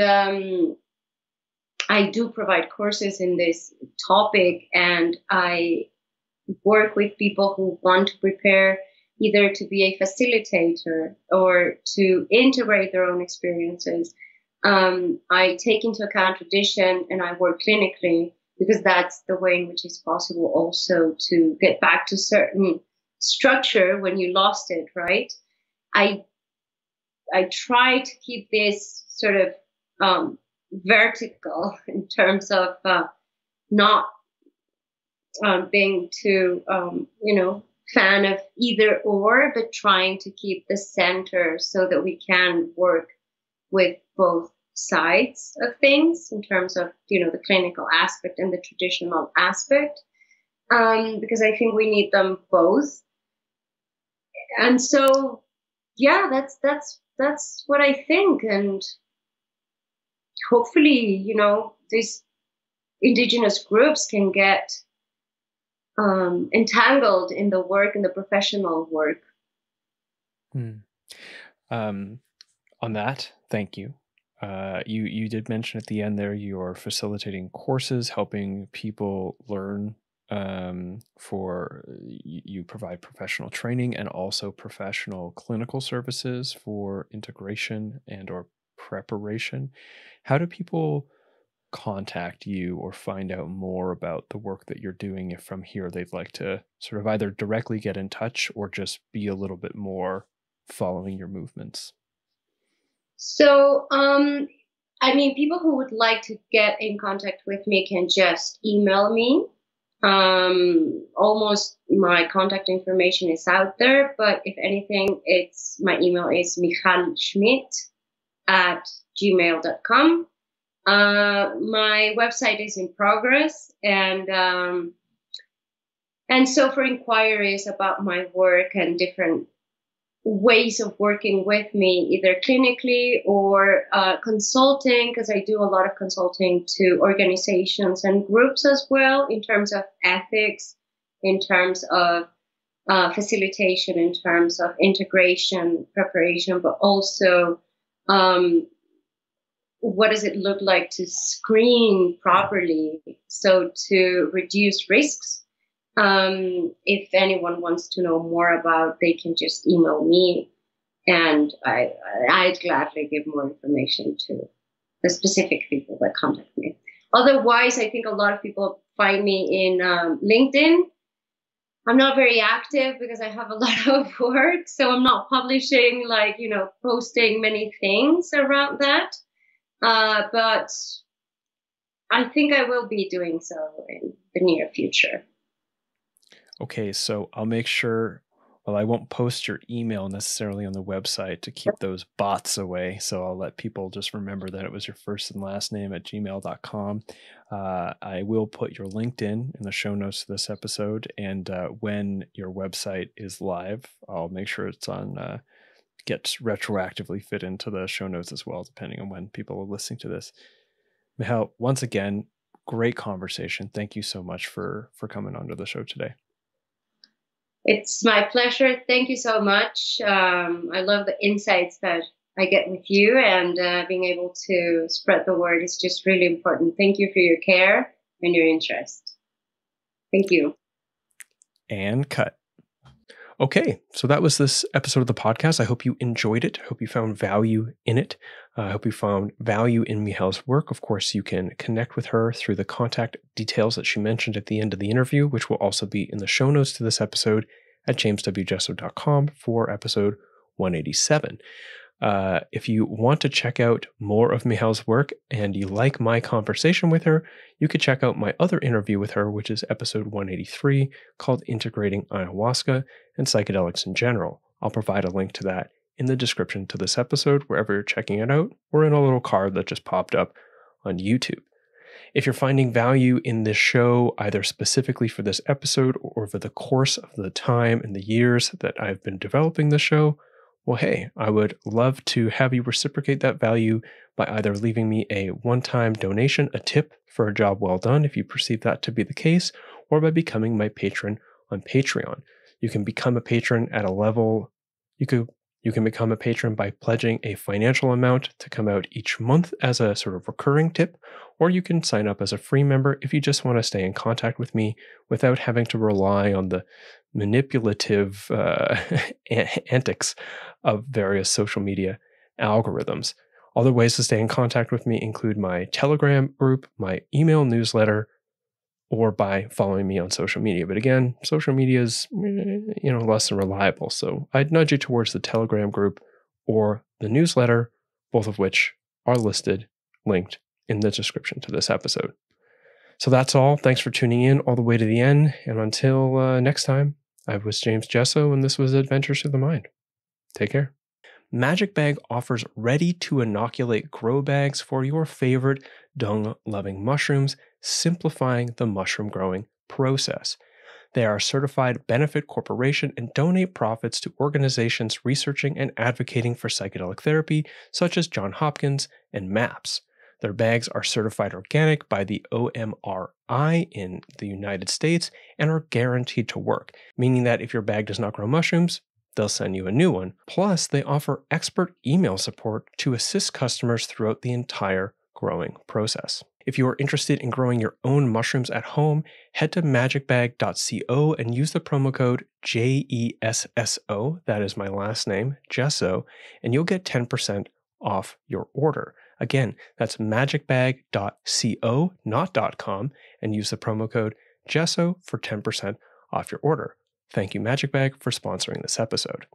I do provide courses in this topic, and I work with people who want to prepare either to be a facilitator or to integrate their own experiences. I take into account tradition and I work clinically because that's the way in which it's possible also to get back to certain structure when you lost it, right? I try to keep this sort of vertical in terms of not being too, fan of either or, but trying to keep the center so that we can work with both sides of things in terms of, the clinical aspect and the traditional aspect, because I think we need them both. And so, yeah, that's what I think. And hopefully, these indigenous groups can get entangled in the work, in the professional work. On that, thank you. You did mention at the end there you're facilitating courses, helping people learn. You provide professional training and also professional clinical services for integration and or preparation. How do people contact you or find out more about the work that you're doing if from here they'd like to sort of either directly get in touch or just be a little bit more following your movements? So, people who would like to get in contact with me can just email me. Almost my contact information is out there, but if anything, my email is michalschmidt@gmail.com. My website is in progress, and so for inquiries about my work and different ways of working with me, either clinically or consulting, because I do a lot of consulting to organizations and groups as well in terms of ethics, in terms of facilitation, in terms of integration, preparation, but also what does it look like to screen properly, so to reduce risks. If anyone wants to know more about, they can just email me, and I'd gladly give more information to the specific people that contact me. Otherwise, I think a lot of people find me in LinkedIn. I'm not very active because I have a lot of work, so I'm not publishing, posting many things around that. But I think I will be doing so in the near future. Okay, so I'll make sure, I won't post your email necessarily on the website to keep those bots away. So I'll let people just remember that it was your first and last name at gmail.com. I will put your LinkedIn in the show notes of this episode. And when your website is live, I'll make sure it's on, gets retroactively fit into the show notes as well, depending on when people are listening to this. Michal, once again, great conversation. Thank you so much for coming onto the show today. It's my pleasure. Thank you so much. I love the insights that I get with you, and being able to spread the word is just really important. Thank you for your care and your interest. Thank you. And cut. Okay, so that was this episode of the podcast. I hope you enjoyed it. I hope you found value in it. I hope you found value in Michal's work. Of course, you can connect with her through the contact details that she mentioned at the end of the interview, which will also be in the show notes to this episode at jameswjesso.com for episode 187. If you want to check out more of Michal's work and you like my conversation with her, you could check out my other interview with her, which is episode 183, called Integrating Ayahuasca and Psychedelics in General. I'll provide a link to that in the description to this episode, wherever you're checking it out, or in a little card that just popped up on YouTube. If you're finding value in this show, either specifically for this episode or over the course of the time and the years that I've been developing the show, well, hey, I would love to have you reciprocate that value by either leaving me a one-time donation, a tip for a job well done if you perceive that to be the case, or by becoming my patron on Patreon. You can become a patron at a level, you could You can become a patron by pledging a financial amount to come out each month as a sort of recurring tip, or you can sign up as a free member if you just want to stay in contact with me without having to rely on the manipulative antics of various social media algorithms. Other ways to stay in contact with me include my Telegram group, my email newsletter, or by following me on social media. But again, social media is less than reliable. So I'd nudge you towards the Telegram group or the newsletter, both of which are linked in the description to this episode. So that's all. Thanks for tuning in all the way to the end. And until next time, I was James Gesso, and this was Adventures Through the Mind. Take care. Magic Bag offers ready-to-inoculate grow bags for your favorite dung-loving mushrooms, simplifying the mushroom growing process. They are a certified benefit corporation and donate profits to organizations researching and advocating for psychedelic therapy, such as Johns Hopkins and MAPS. Their bags are certified organic by the OMRI in the United States and are guaranteed to work, meaning that if your bag does not grow mushrooms, they'll send you a new one. Plus, they offer expert email support to assist customers throughout the entire growing process. If you are interested in growing your own mushrooms at home, head to magicbag.co and use the promo code JESSO, that is my last name, Gesso, and you'll get 10% off your order. Again, that's magicbag.co, not .com, and use the promo code Gesso for 10% off your order. Thank you, Magic Bag, for sponsoring this episode.